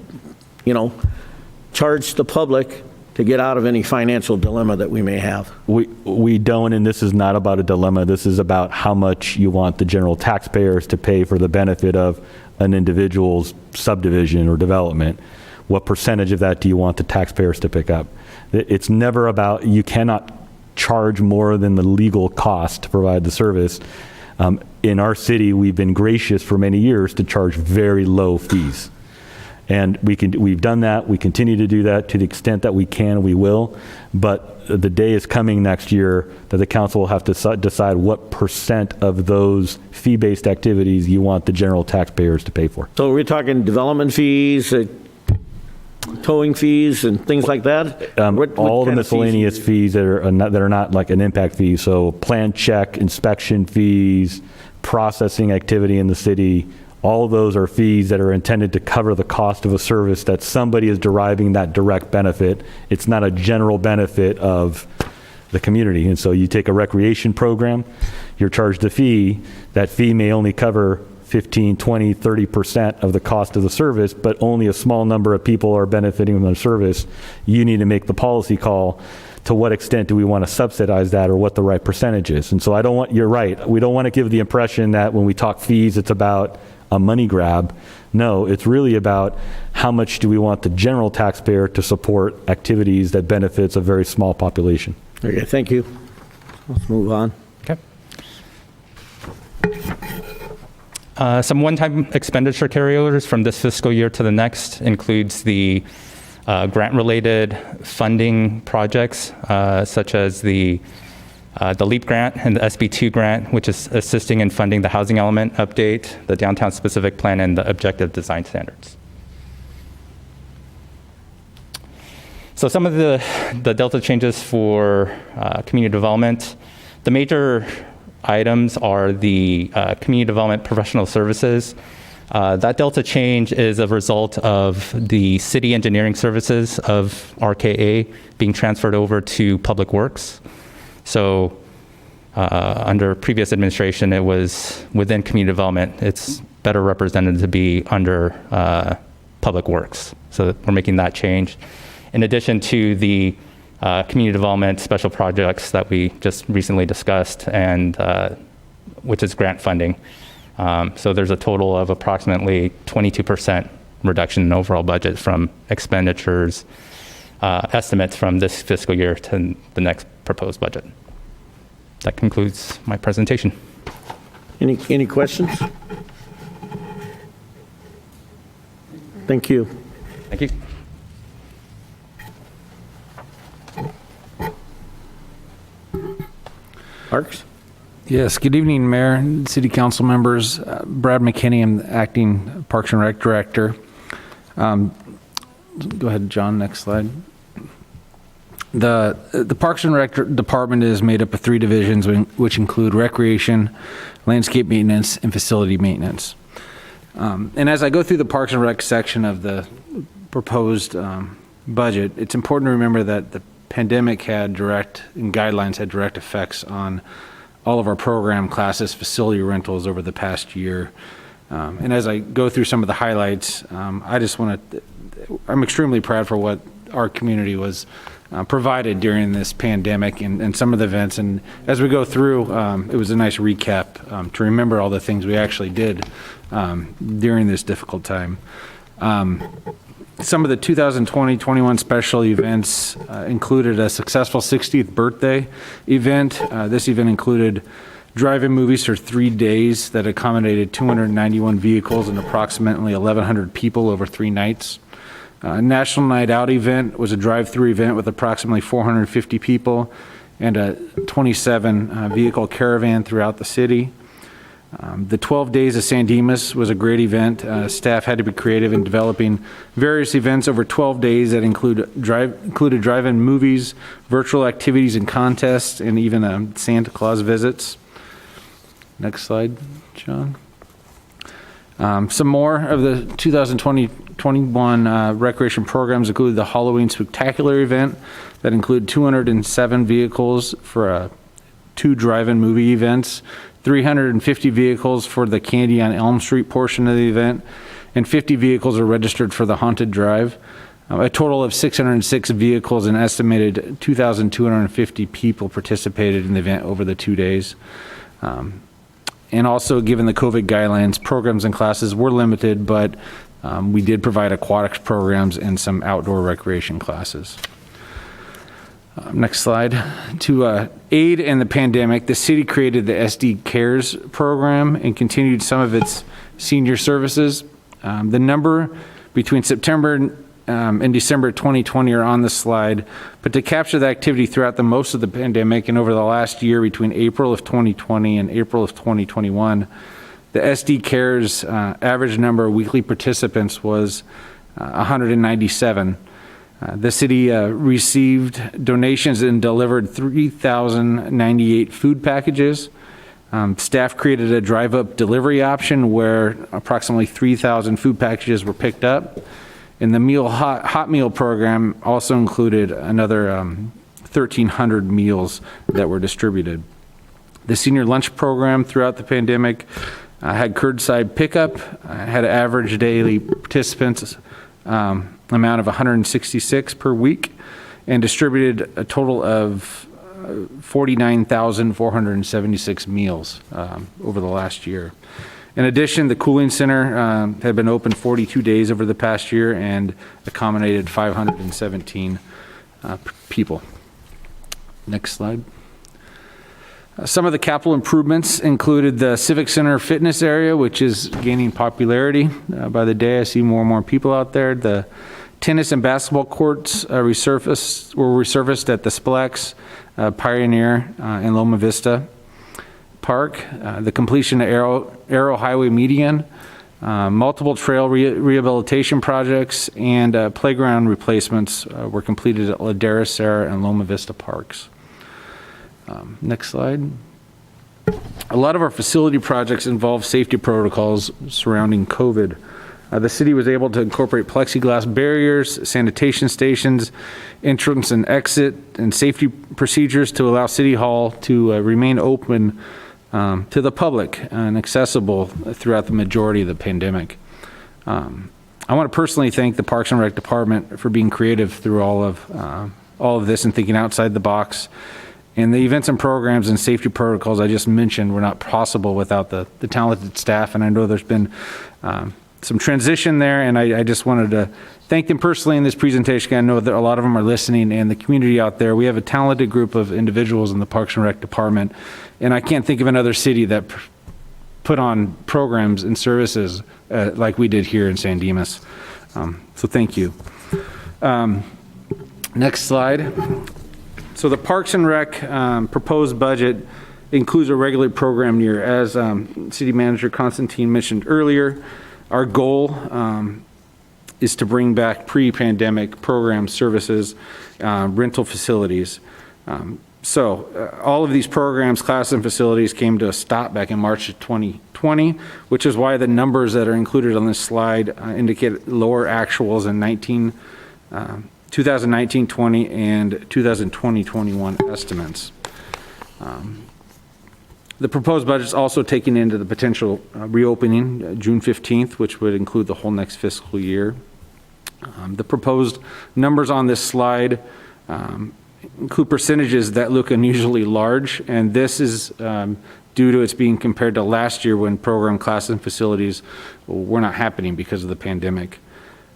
charge the public to get out of any financial dilemma that we may have. We don't, and this is not about a dilemma. This is about how much you want the general taxpayers to pay for the benefit of an individual's subdivision or development. What percentage of that do you want the taxpayers to pick up? It's never about, you cannot charge more than the legal cost to provide the service. In our city, we've been gracious for many years to charge very low fees. And we've done that. We continue to do that to the extent that we can, we will. But the day is coming next year that the council will have to decide what % of those fee-based activities you want the general taxpayers to pay for. So we're talking development fees, towing fees, and things like that? What All the kind of fees? miscellaneous fees that are not like an impact fee. So plan check, inspection fees, processing activity in the city. All of those are fees that are intended to cover the cost of a service that somebody is deriving that direct benefit. It's not a general benefit of the community. And so you take a recreation program, you're charged a fee. That fee may only cover 15, 20, 30% of the cost of the service, but only a small number of people are benefiting from the service. You need to make the policy call to what extent do we want to subsidize that or what the right percentage is. And so you're right. We don't want to give the impression that when we talk fees, it's about a money grab. No, it's really about how much do we want the general taxpayer to support activities that benefits a very small population. Okay, thank you. Let's move on. Okay. Some one-time expenditure carryovers from this fiscal year to the next includes the grant-related funding projects, such as the LEAP grant and the SB2 grant, which is assisting in funding the housing element update, the downtown specific plan, and the objective design standards. So some of the Delta changes for community development, the major items are the community development professional services. That Delta change is a result of the city engineering services of RKA being transferred over to Public Works. So under previous administration, it was within community development. It's better represented to be under Public Works. So we're making that change. In addition to the community development special projects that we just recently discussed, and which is grant funding. So there's a total of approximately 22% reduction in overall budget from expenditures estimates from this fiscal year to the next proposed budget. That concludes my presentation. Any questions? Thank you. Thank you. Parks? Yes, good evening, Mayor and City Council members. Brad McKinney, I'm the Acting Parks and Rec Director. Go ahead, John, next slide. The Parks and Rec Department is made up of 3 divisions, which include recreation, landscape maintenance, and facility maintenance. And as I go through the Parks and Rec section of the proposed budget, it's important to remember that the pandemic and guidelines had direct effects on all of our program classes, facility rentals over the past year. And as I go through some of the highlights, I'm extremely proud for what our community was provided during this pandemic and some of the events. And as we go through, it was a nice recap to remember all the things we actually did during this difficult time. Some of the 2020-21 special events included a successful 60th birthday event. This event included drive-in movies for 3 days that accommodated 291 vehicles and approximately 1,100 people over 3 nights. National Night Out event was a drive-through event with approximately 450 people and a 27 vehicle caravan throughout the city. The 12 Days of San Dimas was a great event. Staff had to be creative in developing various events over 12 days that included drive-in movies, virtual activities and contests, and even Santa Claus visits. Next slide, John. Some more of the 2020-21 recreation programs included the Halloween Spectacular event that included 207 vehicles for 2 drive-in movie events, 350 vehicles for the Candy on Elm Street portion of the event, and 50 vehicles are registered for the Haunted Drive. A total of 606 vehicles and estimated 2,250 people participated in the event over the 2 days. And also, given the COVID guidelines, programs and classes were limited, but we did provide aquatics programs and some outdoor recreation classes. Next slide. To aid in the pandemic, the city created the SD Cares program and continued some of its senior services. The number between September and December 2020 are on the slide, but to capture the activity throughout the most of the pandemic and over the last year between April of 2020 and April of 2021, the SD Cares average number of weekly participants was 197. The city received donations and delivered 3,098 food packages. Staff created a drive-up delivery option where approximately 3,000 food packages were picked up. And the hot meal program also included another 1,300 meals that were distributed. The senior lunch program throughout the pandemic had curbside pickup, had an average daily participants amount of 166 per week, and distributed a total of 49,476 meals over the last year. In addition, the cooling center had been open 42 days over the past year and accommodated 517 people. Next slide. Some of the capital improvements included the Civic Center fitness area, which is gaining popularity by the day. I see more and more people out there. The tennis and basketball courts were resurfaced at the Splex, Pioneer, and Loma Vista Park. The completion of Arrow Highway median, multiple trail rehabilitation projects, and playground replacements were completed at Ladera, Serra, and Loma Vista parks. Next slide. A lot of our facility projects involve safety protocols surrounding COVID. The city was able to incorporate plexiglass barriers, sanitation stations, entrance and exit, and safety procedures to allow City Hall to remain open to the public and accessible throughout the majority of the pandemic. I want to personally thank the Parks and Rec Department for being creative through all of this and thinking outside the box. And the events and programs and safety protocols I just mentioned were not possible without the talented staff. And I know there's been some transition there, and I just wanted to thank them personally in this presentation. I know that a lot of them are listening, and the community out there. We have a talented group of individuals in the Parks and Rec Department, and I can't think of another city that put on programs and services like we did here in San Dimas. So thank you. Next slide. So the Parks and Rec proposed budget includes a regular program year. As City Manager Constantine mentioned earlier, our goal is to bring back pre-pandemic program services, rental facilities. So all of these programs, classes, and facilities came to a stop back in March of 2020, which is why the numbers that are included on this slide indicate lower actuals in 2019-20 and 2020-21 estimates. The proposed budget is also taking into the potential reopening June 15th, which would include the whole next fiscal year. The proposed numbers on this slide include percentages that look unusually large, and this is due to its being compared to last year when program classes and facilities were not happening because of the pandemic.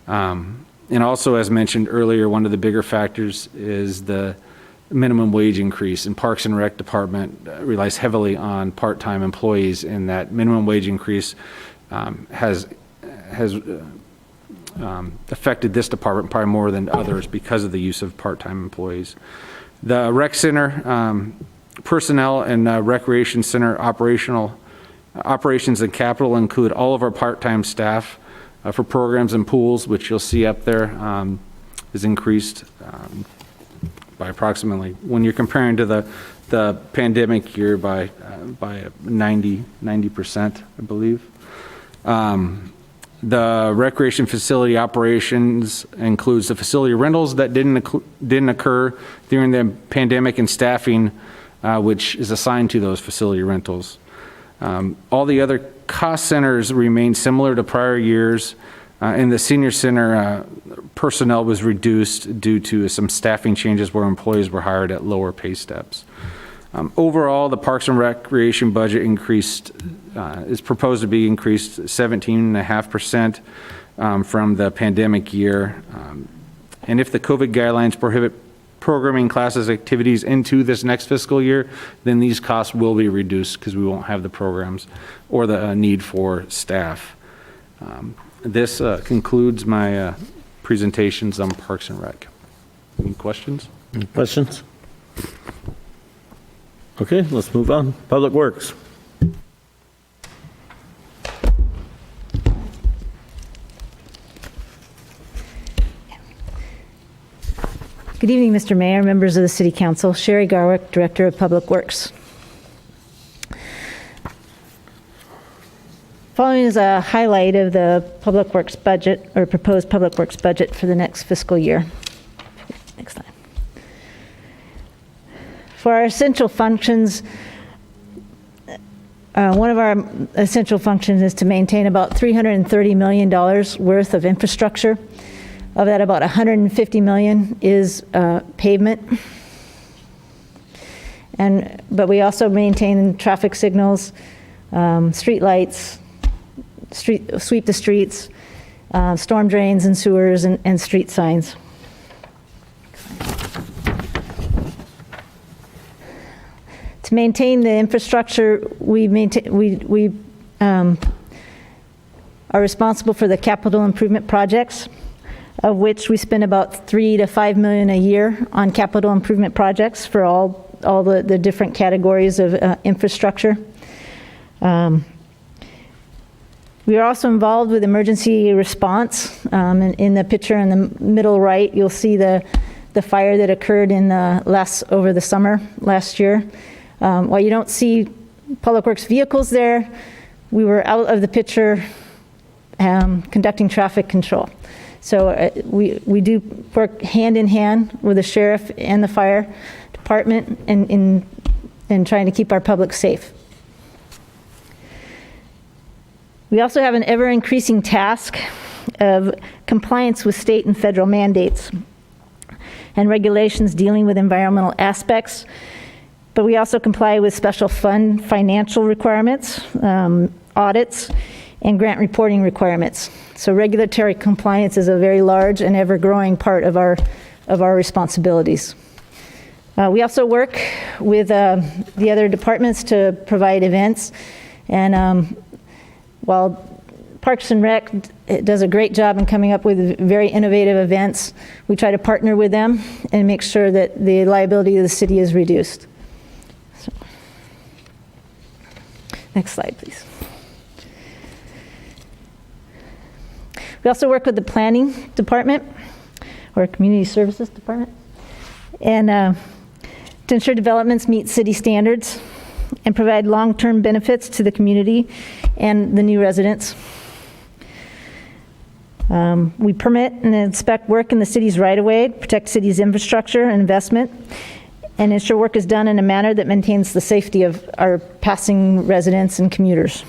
And also, as mentioned earlier, one of the bigger factors is the minimum wage increase, and Parks and Rec Department relies heavily on part-time employees, and that minimum wage increase has affected this department probably more than others because of the use of part-time employees. The Rec Center personnel and Recreation Center operations and capital include all of our part-time staff for programs and pools, which you'll see up there is increased by approximately, when you're comparing to the pandemic year, by 90%, I believe. The recreation facility operations includes the facility rentals that didn't occur during the pandemic, and staffing, which is assigned to those facility rentals. All the other cost centers remain similar to prior years, and the senior center personnel was reduced due to some staffing changes where employees were hired at lower pay steps. Overall, the Parks and Recreation budget is proposed to be increased 17.5% from the pandemic year. And if the COVID guidelines prohibit programming classes activities into this next fiscal year, then these costs will be reduced because we won't have the programs or the need for staff. This concludes my presentations on Parks and Rec. Any questions? Any questions? Okay, let's move on. Public Works. Good evening, Mr. Mayor, members of the City Council. Sherry Garwick, Director of Public Works. Following is a highlight of the Public Works budget, or proposed Public Works budget for the next fiscal year. Next slide. For our essential functions, one of our essential functions is to maintain about $330 million worth of infrastructure. Of that, about $150 million is pavement. But we also maintain traffic signals, street lights, sweep the streets, storm drains and sewers, and street signs. To maintain the infrastructure, we are responsible for the capital improvement projects, of which we spend about $3 to $5 million a year on capital improvement projects for all the different categories of infrastructure. We are also involved with emergency response. In the picture in the middle right, you'll see the fire that occurred over the summer last year. While you don't see Public Works vehicles there, we were out of the picture conducting traffic control. So we do work hand in hand with the sheriff and the fire department in trying to keep our public safe. We also have an ever-increasing task of compliance with state and federal mandates and regulations dealing with environmental aspects, but we also comply with special fund financial requirements, audits, and grant reporting requirements. So regulatory compliance is a very large and ever-growing part of our responsibilities. We also work with the other departments to provide events, and while Parks and Rec does a great job in coming up with very innovative events, we try to partner with them and make sure that the liability of the city is reduced. So, next slide, please. We also work with the planning department, or community services department, and to ensure developments meet city standards and provide long-term benefits to the community and the new residents. We permit and inspect work in the city's right-of-way, protect city's infrastructure and investment, and ensure work is done in a manner that maintains the safety of our passing residents and commuters.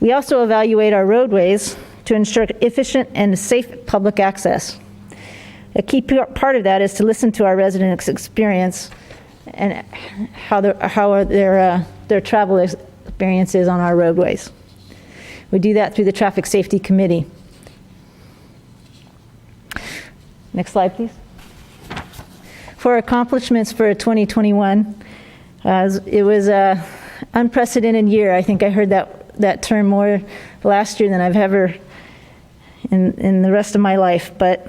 We also evaluate our roadways to ensure efficient and safe public access. A key part of that is to listen to our residents' experience and how their travel experience is on our roadways. We do that through the Traffic Safety Committee. Next slide, please. For accomplishments for 2021, it was an unprecedented year. I think I heard that term more last year than I've ever in the rest of my life. But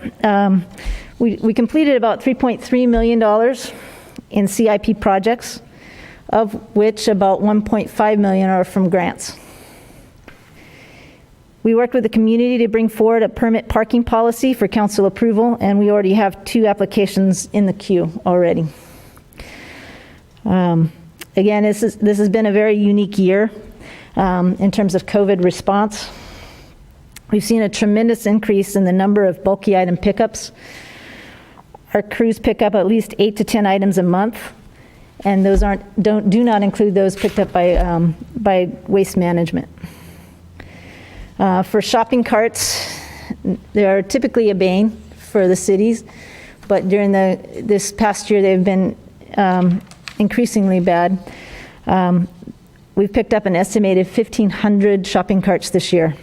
we completed about $3.3 million in CIP projects, of which about $1.5 million are from grants. We worked with the community to bring forward a permit parking policy for council approval, and we already have 2 applications in the queue already. Again, this has been a very unique year in terms of COVID response. We've seen a tremendous increase in the number of bulky item pickups. Our crews pick up at least 8 to 10 items a month, and those do not include those picked up by waste management. For shopping carts, they are typically a bane for the cities, but during this past year they've been increasingly bad. We've picked up an estimated 1,500 shopping carts this year.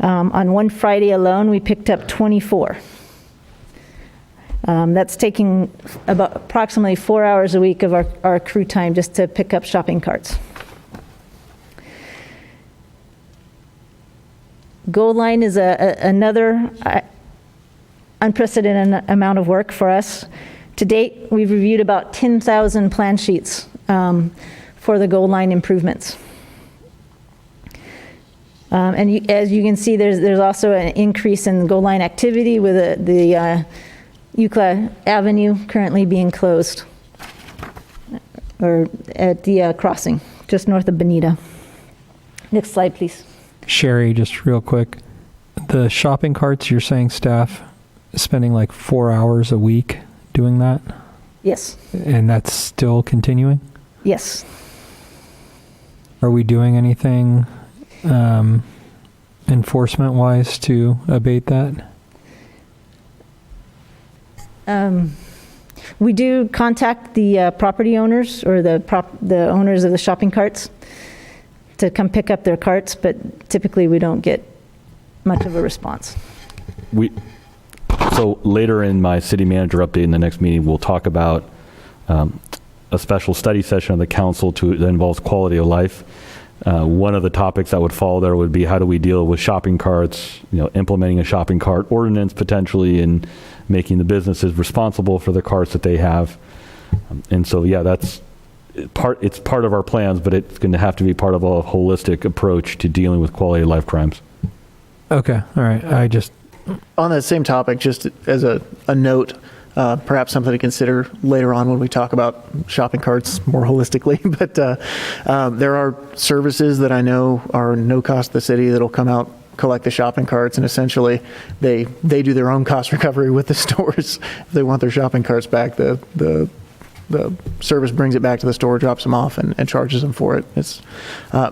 On one Friday alone, we picked up 24. That's taking about approximately 4 hours a week of our crew time just to pick up shopping carts. Gold Line is another unprecedented amount of work for us. To date, we've reviewed about 10,000 plan sheets for the Gold Line improvements. And as you can see, there's also an increase in Gold Line activity with the Euclid Avenue currently being closed, or at the crossing, just north of Bonita. Next slide, please. Sherry, just real quick. The shopping carts, you're saying staff is spending like 4 hours a week doing that? Yes. And that's still continuing? Yes. Are we doing anything enforcement-wise to abate that? We do contact the property owners or the owners of the shopping carts to come pick up their carts, but typically we don't get much of a response. So later in my city manager update in the next meeting, we'll talk about a special study session of the council that involves quality of life. One of the topics that would fall there would be how do we deal with shopping carts, implementing a shopping cart ordinance potentially, and making the businesses responsible for the carts that they have. And so, yeah, it's part of our plans, but it's going to have to be part of a holistic approach to dealing with quality of life crimes. Okay, all right. On that same topic, just as a note, perhaps something to consider later on when we talk about shopping carts more holistically, but there are services that I know are no cost to the city that'll come out, collect the shopping carts, and essentially they do their own cost recovery with the stores. If they want their shopping carts back, the service brings it back to the store, drops them off, and charges them for it. It's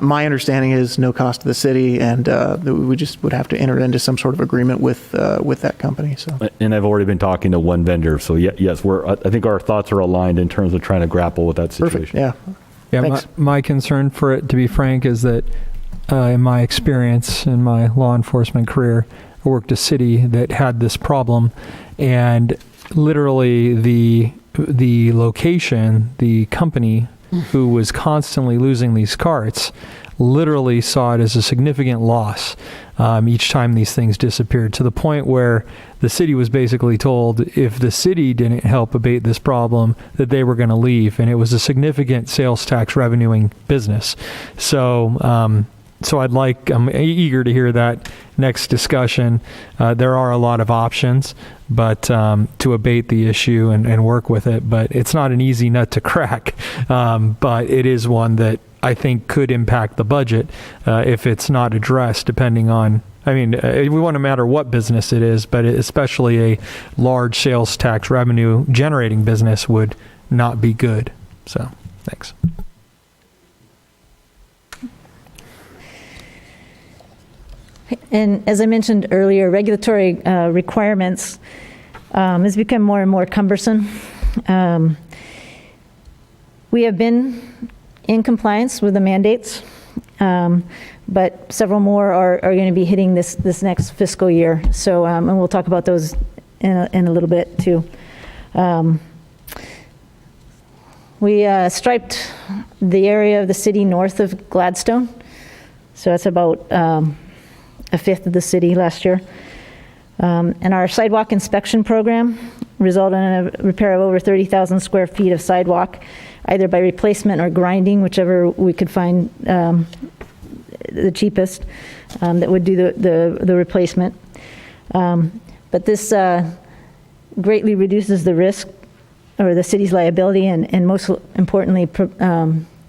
my understanding is no cost to the city, and we just would have to enter into some sort of agreement with that company. So, and I've already been talking to one vendor, so yes, I think our thoughts are aligned in terms of trying to grapple with that situation. Perfect. Yeah. My concern, for it to be frank, is that in my experience in my law enforcement career, I worked a city that had this problem, and literally the location, the company who was constantly losing these carts, literally saw it as a significant loss each time these things disappeared, to the point where the city was basically told if the city didn't help abate this problem, that they were going to leave, and it was a significant sales tax revenuing business. So I'm eager to hear that next discussion. There are a lot of options, but to abate the issue and work with it, but it's not an easy nut to crack. But it is one that I think could impact the budget if it's not addressed, depending on, we want to matter what business it is, but especially a large sales tax revenue generating business would not be good. So, thanks. And as I mentioned earlier, regulatory requirements has become more and more cumbersome. We have been in compliance with the mandates, but several more are going to be hitting this next fiscal year. So, and we'll talk about those in a little bit too. We striped the area of the city north of Gladstone. So that's about a fifth of the city last year. And our sidewalk inspection program resulted in a repair of over 30,000 square feet of sidewalk, either by replacement or grinding, whichever we could find the cheapest that would do the replacement. But this greatly reduces the risk or the city's liability, and most importantly,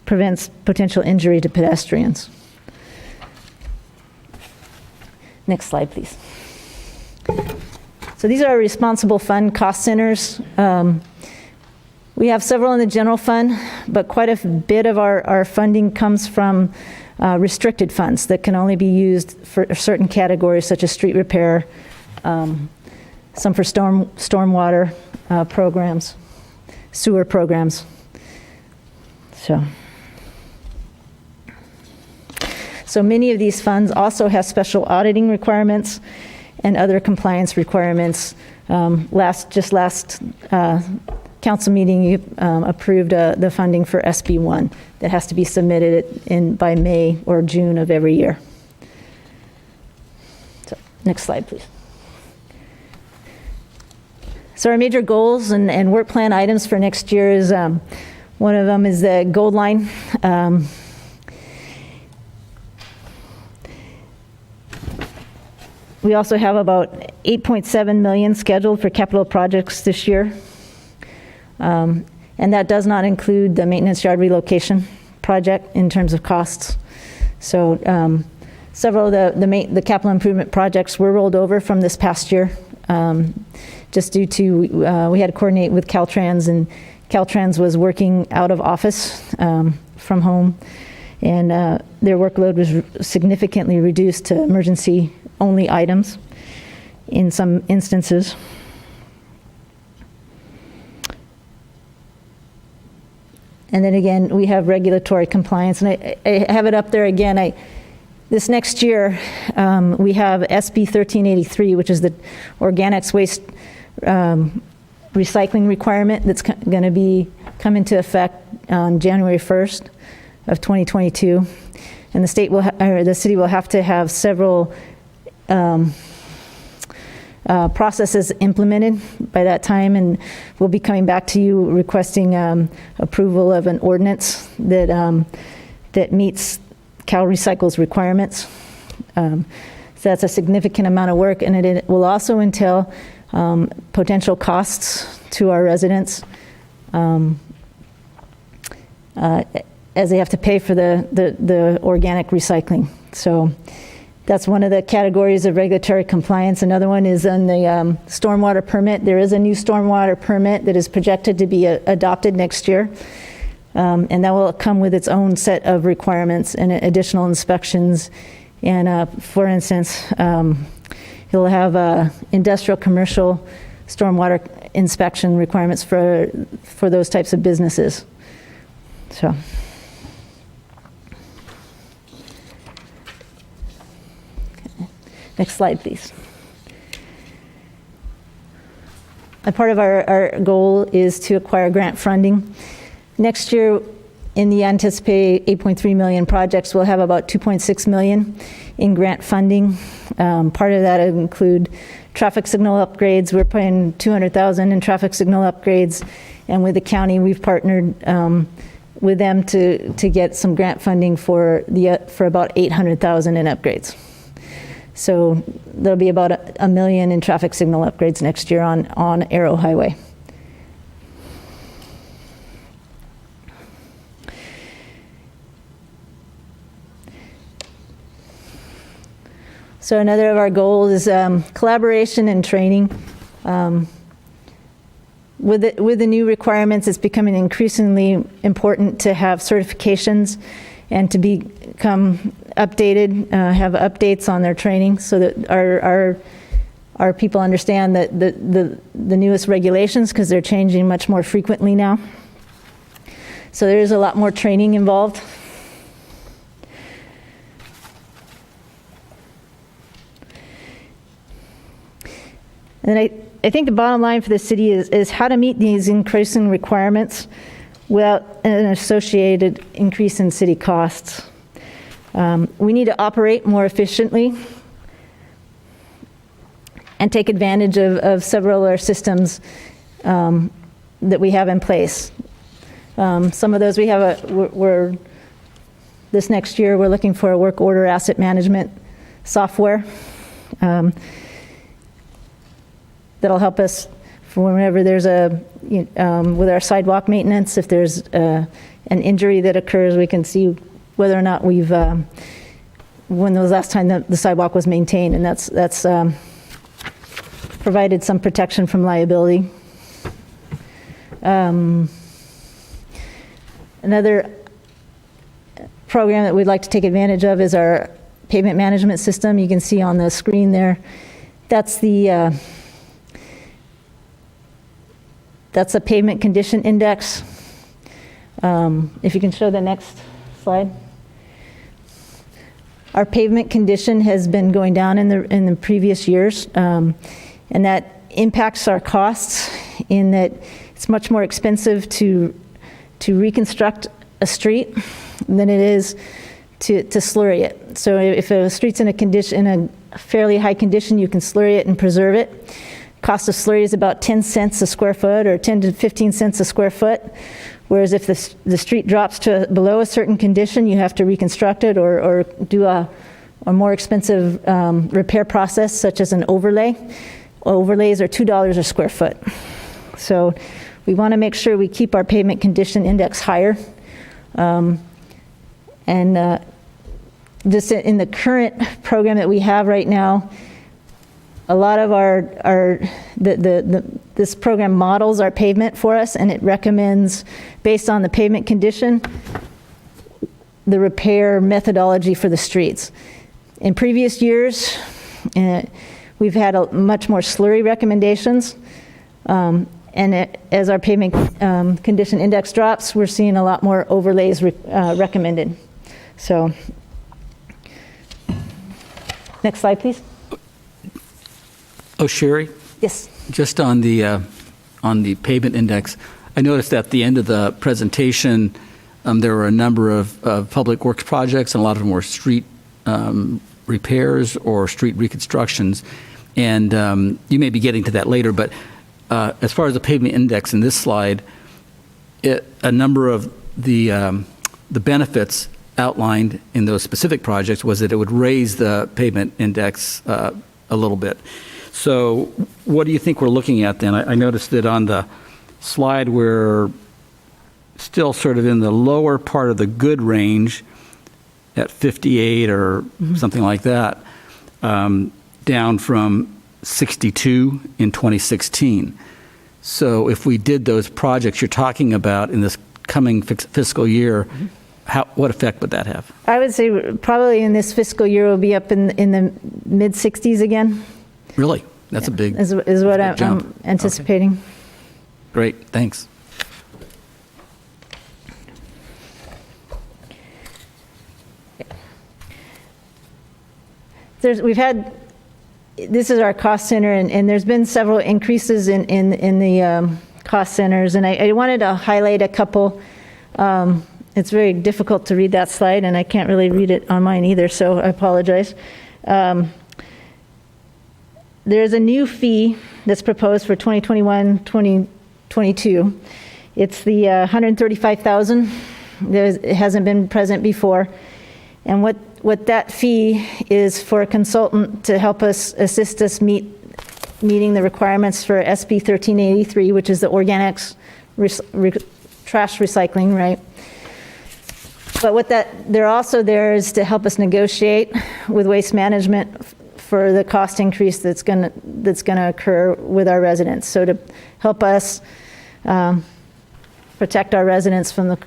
prevents potential injury to pedestrians. Next slide, please. So these are our responsible fund cost centers. We have several in the general fund, but quite a bit of our funding comes from restricted funds that can only be used for certain categories, such as street repair, some for stormwater programs, sewer programs. So many of these funds also have special auditing requirements and other compliance requirements. Last council meeting, you approved the funding for SB1 that has to be submitted by May or June of every year. Next slide, please. So our major goals and work plan items for next year is, one of them is the gold line. We also have about 8.7 million scheduled for capital projects this year. And that does not include the maintenance yard relocation project in terms of costs. So several of the capital improvement projects were rolled over from this past year, just due to, we had to coordinate with Caltrans, and Caltrans was working out of office from home, and their workload was significantly reduced to emergency-only items in some instances. And then again, we have regulatory compliance, and I have it up there again. This next year, we have SB 1383, which is the organics waste recycling requirement that's going to come into effect on January 1st of 2022. And the state will, or the city will have to have several processes implemented by that time, and we'll be coming back to you requesting approval of an ordinance that meets Cal Recycle's requirements. So that's a significant amount of work, and it will also entail potential costs to our residents as they have to pay for the organic recycling. So that's one of the categories of regulatory compliance. Another one is on the stormwater permit. There is a new stormwater permit that is projected to be adopted next year. And that will come with its own set of requirements and additional inspections. And for instance, it'll have industrial, commercial stormwater inspection requirements for those types of businesses. So. Next slide, please. A part of our goal is to acquire grant funding. Next year, in the anticipated 8.3 million projects, we'll have about 2.6 million in grant funding. Part of that will include traffic signal upgrades. We're putting 200,000 in traffic signal upgrades, and with the county, we've partnered with them to get some grant funding for about 800,000 in upgrades. So there'll be about $1 million in traffic signal upgrades next year on Arrow Highway. So another of our goals is collaboration and training. With the new requirements, it's becoming increasingly important to have certifications and to become updated, have updates on their training, so that our people understand that the newest regulations, because they're changing much more frequently now. So there's a lot more training involved. And I think the bottom line for the city is how to meet these increasing requirements without an associated increase in city costs. We need to operate more efficiently and take advantage of several of our systems that we have in place. Some of those we have, this next year, we're looking for a work order asset management software that'll help us for whenever there's with our sidewalk maintenance, if there's an injury that occurs, we can see whether or not we've, when was the last time the sidewalk was maintained, and that's provided some protection from liability. Another program that we'd like to take advantage of is our pavement management system. You can see on the screen there, that's the pavement condition index. If you can show the next slide. Our pavement condition has been going down in the previous years, and that impacts our costs in that it's much more expensive to reconstruct a street than it is to slurry it. So if a street's in a condition, in fairly high condition, you can slurry it and preserve it. Cost of slurry is about 10 cents a square foot or 10 to 15 cents a square foot. Whereas if the street drops to below a certain condition, you have to reconstruct it or do a more expensive repair process, such as an overlay. Overlays are $2 a square foot. So we want to make sure we keep our pavement condition index higher. Just in the current program that we have right now, a lot of this program models our pavement for us, and it recommends, based on the pavement condition, the repair methodology for the streets. In previous years, we've had much more slurry recommendations, as our pavement condition index drops, we're seeing a lot more overlays recommended. So, next slide, please. Oh, Sherry? Yes. Just on the pavement index, I noticed at the end of the presentation, there were a number of public works projects, and a lot of them were street repairs or street reconstructions. And you may be getting to that later, but as far as the pavement index in this slide, a number of the benefits outlined in those specific projects was that it would raise the pavement index a little bit. So what do you think we're looking at then? I noticed that on the slide we're still sort of in the lower part of the good range at 58 or something like that, down from 62 in 2016. So if we did those projects you're talking about in this coming fiscal year, what effect would that have? I would say probably in this fiscal year we'll be up in the mid-60s again. Really? That's a big is what I'm jump. anticipating. Okay. Great, thanks. This is our cost center, and there's been several increases in the cost centers, and I wanted to highlight a couple. It's very difficult to read that slide, and I can't really read it on mine either, so I apologize. There's a new fee that's proposed for 2021-2022. It's the $135,000. It hasn't been present before. And what that fee is for a consultant to help us, assist us meeting the requirements for SB 1383, which is the organics trash recycling, right? But they're also there is to help us negotiate with waste management for the cost increase that's gonna occur with our residents. So to help us protect our residents from the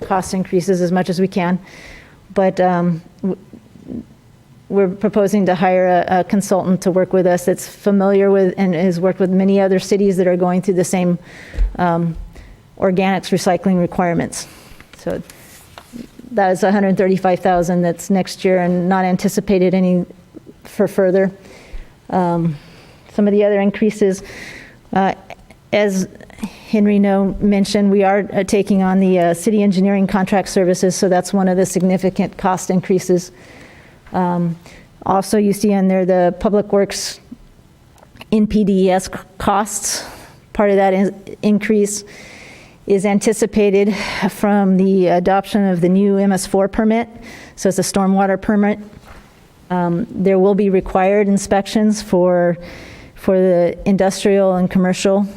cost increases as much as we can. But we're proposing to hire a consultant to work with us that's familiar with and has worked with many other cities that are going through the same organics recycling requirements. So that is $135,000 that's next year and not anticipated any for further. Some of the other increases, as Henry mentioned, we are taking on the city engineering contract services, so that's one of the significant cost increases. Also, you see on there the public works NPDES costs. Part of that increase is anticipated from the adoption of the new MS4 permit. So it's a stormwater permit. There will be required inspections for the industrial and commercial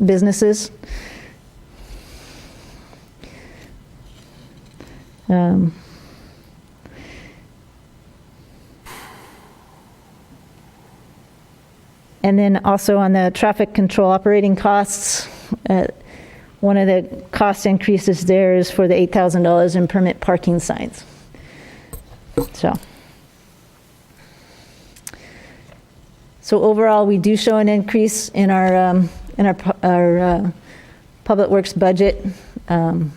businesses. And then also on the traffic control operating costs, one of the cost increases there is for the $8,000 in permit parking signs. So overall, we do show an increase in our public works budget, and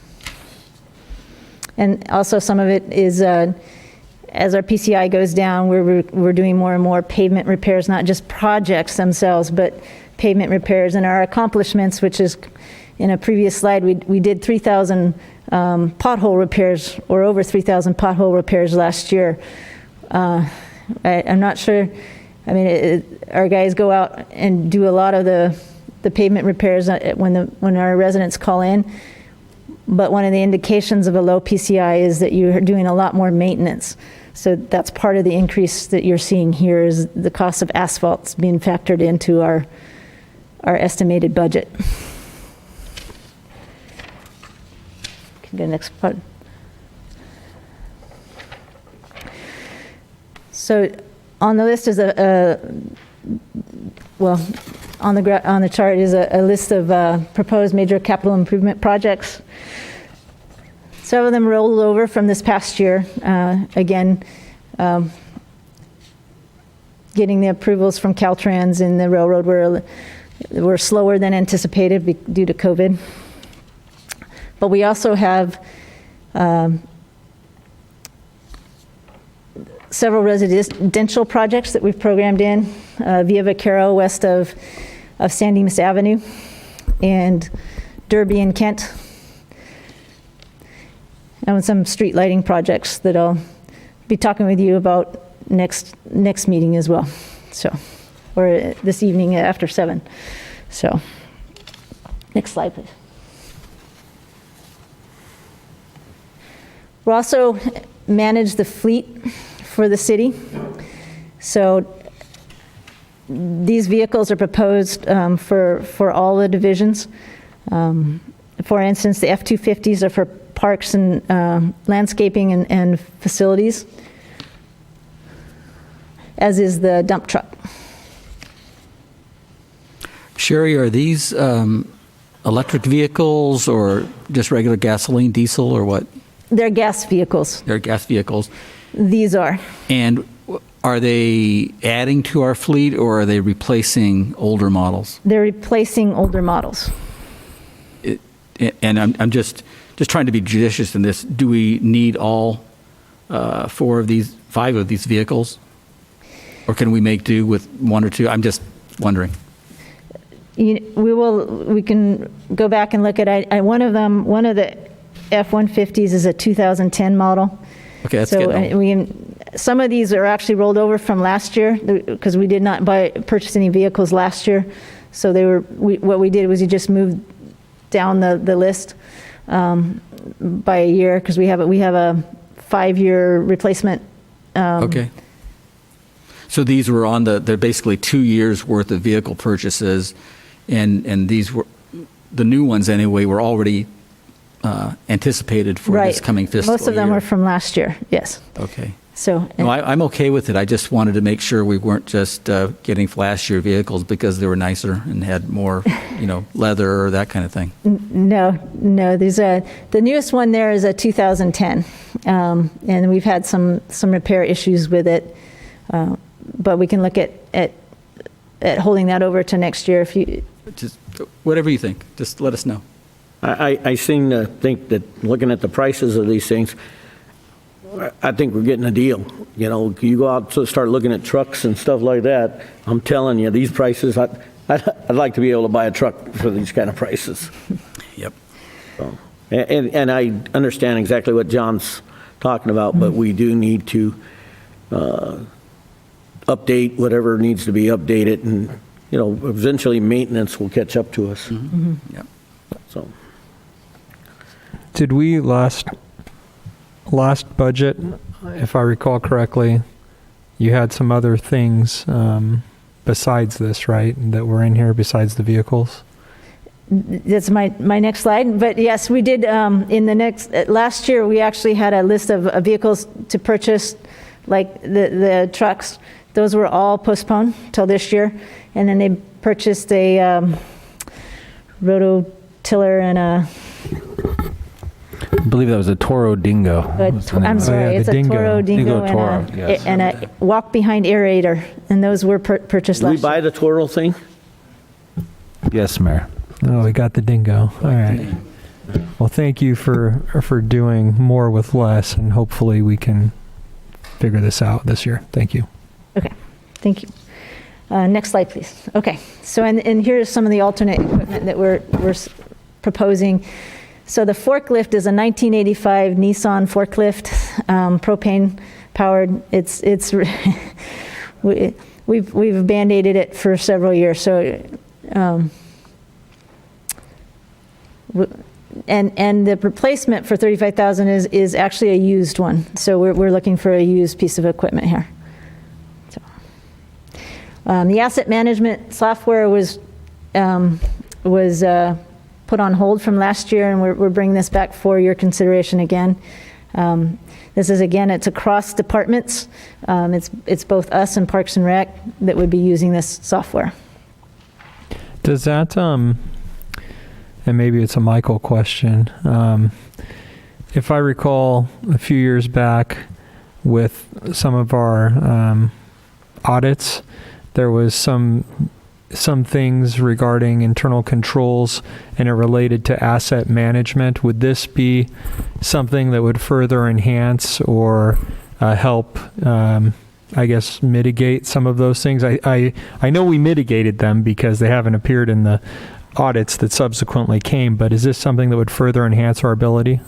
also some of it is as our PCI goes down, we're doing more and more pavement repairs, not just projects themselves, but pavement repairs. And our accomplishments, which is in a previous slide, we did 3,000 pothole repairs, or over 3,000 pothole repairs last year. I'm not sure, I mean, our guys go out and do a lot of the pavement repairs when our residents call in, but one of the indications of a low PCI is that you're doing a lot more maintenance. So that's part of the increase that you're seeing here is the cost of asphalt's being factored into our estimated budget. Can go next part. So on the list is on the chart is a list of proposed major capital improvement projects. Several of them rolled over from this past year. Again, getting the approvals from Caltrans and the railroad were slower than anticipated due to COVID. But we also have several residential projects that we've programmed in via Vaquero west of San Dimas Avenue and Derby and Kent. And some street lighting projects that I'll be talking with you about next meeting as well. So, or this evening after 7. So, next slide, please. We also manage the fleet for the city. So these vehicles are proposed for all the divisions. For instance, the F-250s are for parks and landscaping and facilities, as is the dump truck. Sherry, are these electric vehicles or just regular gasoline, diesel, or what? They're gas vehicles. They're gas vehicles. These are. And are they adding to our fleet or are they replacing older models? They're replacing older models. And I'm just trying to be judicious in this. Do we need all 5 of these vehicles? Or can we make do with 1 or 2? I'm just wondering. We can go back and look at one of the F-150s is a 2010 model. Okay, that's so good. Some of these are actually rolled over from last year because we did not purchase any vehicles last year. So what we did was we just moved down the list by a year because we have a 5-year replacement. Okay. So these were they're basically 2 years worth of vehicle purchases, and these were the new ones anyway were already anticipated for this coming fiscal year. Most of them were from last year, yes. Okay. So no, I'm okay with it. I just wanted to make sure we weren't just getting flashier vehicles because they were nicer and had more, leather or that kind of thing. No. The newest one there is a 2010, and we've had some repair issues with it. But we can look at holding that over to next year if you. Just whatever you think. Just let us know. I seem to think that looking at the prices of these things, I think we're getting a deal. You go out to start looking at trucks and stuff like that. I'm telling you, these prices, I'd like to be able to buy a truck for these kind of prices. Yep. So, and I understand exactly what John's talking about, but we do need to update whatever needs to be updated, and eventually maintenance will catch up to us. Mm-hmm. Yep. So. Did we last budget, if I recall correctly, you had some other things besides this, right, that were in here besides the vehicles? That's my next slide. But yes, we did last year we actually had a list of vehicles to purchase, like the trucks. Those were all postponed till this year, and then they purchased a rototiller and a. I believe that was a Toro Dingo. I'm sorry, it's a Toro Dingo and a walk-behind aerator, and those were purchased last year. Did we buy the Toro thing? Yes, Mayor. Oh, we got the Dingo. All right. Well, thank you for doing more with less, and hopefully we can figure this out this year. Thank you. Okay, thank you. Next slide, please. Okay, so and here's some of the alternate equipment that we're proposing. So the forklift is a 1985 Nissan forklift, propane powered. It's we've Band-Aided it for several years, so, and the replacement for 35,000 is actually a used one, so we're looking for a used piece of equipment here. So, the asset management software was put on hold from last year, and we're bringing this back for your consideration again. This is, again, it's across departments. It's both us and Parks and Rec that would be using this software. Does that, and maybe it's a Michael question, if I recall a few years back with some of our audits, there was some things regarding internal controls and it related to asset management. Would this be something that would further enhance or help, I guess, mitigate some of those things? I know we mitigated them because they haven't appeared in the audits that subsequently came, but is this something that would further enhance our ability?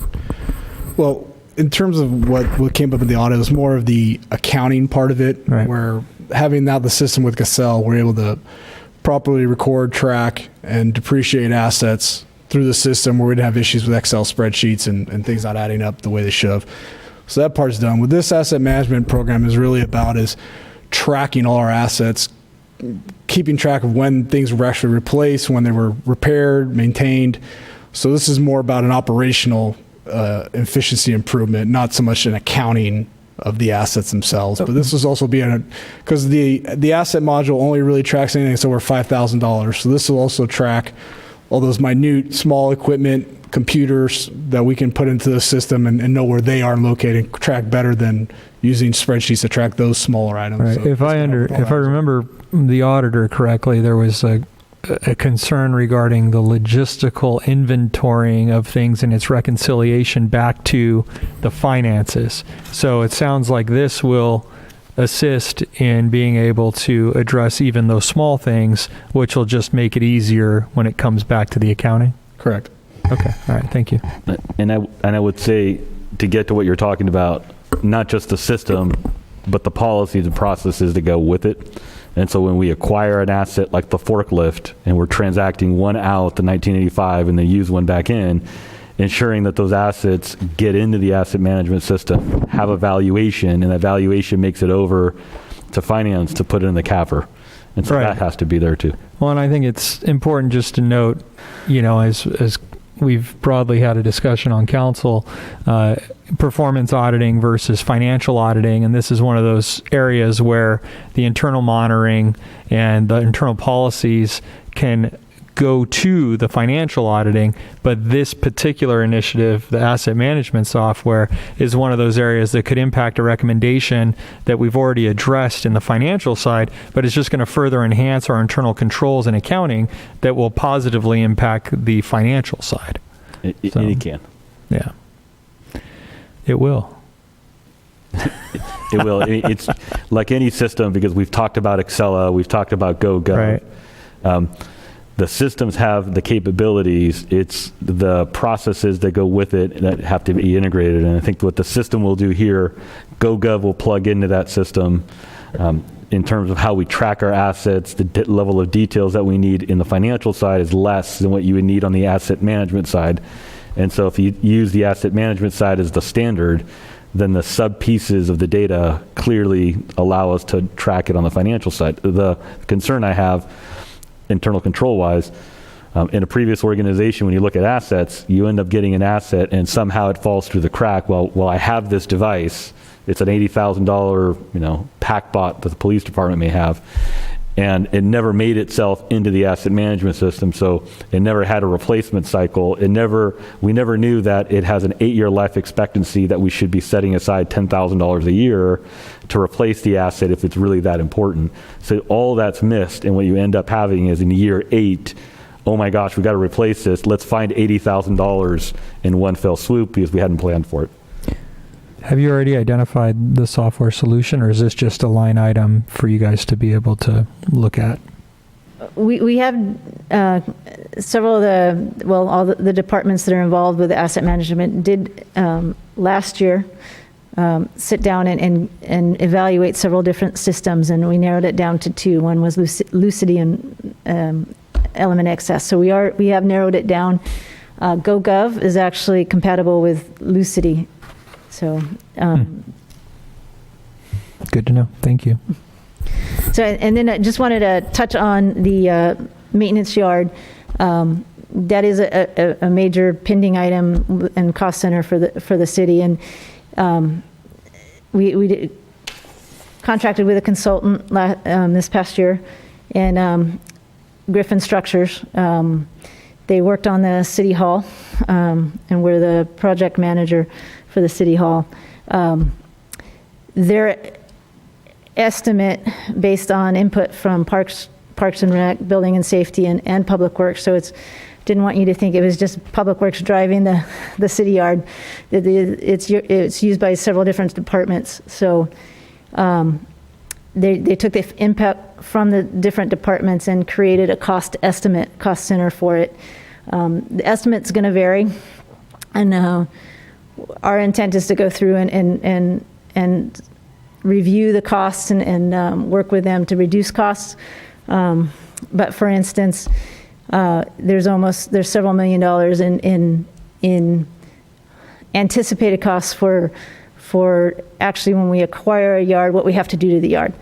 Well, in terms of what came up in the audit, it was more of the accounting part of it, right, where having now the system with Cassell, we're able to properly record, track, and depreciate assets through the system where we'd have issues with Excel spreadsheets and things not adding up the way they should have. So that part's done. What this asset management program is really about is tracking all our assets, keeping track of when things were actually replaced, when they were repaired, maintained. So this is more about an operational efficiency improvement, not so much an accounting of the assets themselves. But this is also because the asset module only really tracks anything that's over $5,000. So this will also track all those minute, small equipment, computers that we can put into the system and know where they are located, track better than using spreadsheets to track those smaller items. Right. So If I remember the auditor correctly, there was a concern regarding the logistical inventorying of things and its reconciliation back to the finances. So it sounds like this will assist in being able to address even those small things, which will just make it easier when it comes back to the accounting. Correct. Okay. All right. Thank you. And I would say, to get to what you're talking about, not just the system, but the policies and processes that go with it. And so when we acquire an asset like the forklift and we're transacting one out the 1985 and then use one back in, ensuring that those assets get into the asset management system, have a valuation, and that valuation makes it over to finance to put it in the CAFR. And so that has to be there too. Well, and I think it's important just to note, as we've broadly had a discussion on council, performance auditing versus financial auditing, and this is one of those areas where the internal monitoring and the internal policies can go to the financial auditing, but this particular initiative, the asset management software, is one of those areas that could impact a recommendation that we've already addressed in the financial side, but it's just going to further enhance our internal controls and accounting that will positively impact the financial side. It can. Yeah. It will. It will. It's like any system, because we've talked about Excella, we've talked about GoGov. Right. The systems have the capabilities. It's the processes that go with it that have to be integrated. And I think what the system will do here, GoGov will plug into that system in terms of how we track our assets. The level of details that we need in the financial side is less than what you would need on the asset management side. And so if you use the asset management side as the standard, then the sub pieces of the data clearly allow us to track it on the financial side. The concern I have, internal control wise, in a previous organization, when you look at assets, you end up getting an asset and somehow it falls through the crack. Well, I have this device. It's an $80,000, pack bot that the police department may have, and it never made itself into the asset management system. So it never had a replacement cycle. We never knew that it has an 8-year life expectancy, that we should be setting aside $10,000 a year to replace the asset if it's really that important. So all that's missed, and what you end up having is in year 8, oh my gosh, we got to replace this. Let's find $80,000 in one fell swoop because we hadn't planned for it. Have you already identified the software solution, or is this just a line item for you guys to be able to look at? We have several of all the departments that are involved with asset management did last year sit down and evaluate several different systems, and we narrowed it down to two. One was Lucity and Element XS. So we have narrowed it down. GoGov is actually compatible with Lucity. So Good to know. Thank you. So, and then I just wanted to touch on the maintenance yard. That is a major pending item and cost center for the city. And we contracted with a consultant this past year, and Griffin Structures. They worked on the city hall, and we're the project manager for the city hall. Their estimate, based on input from Parks and Rec, Building and Safety, and Public Works. So didn't want you to think it was just Public Works driving the city yard. It's used by several different departments. So they took the input from the different departments and created a cost center for it. The estimate's going to vary, and our intent is to go through and review the costs and work with them to reduce costs. But for instance, there's several $1 million in anticipated costs for actually when we acquire a yard, what we have to do to the yard,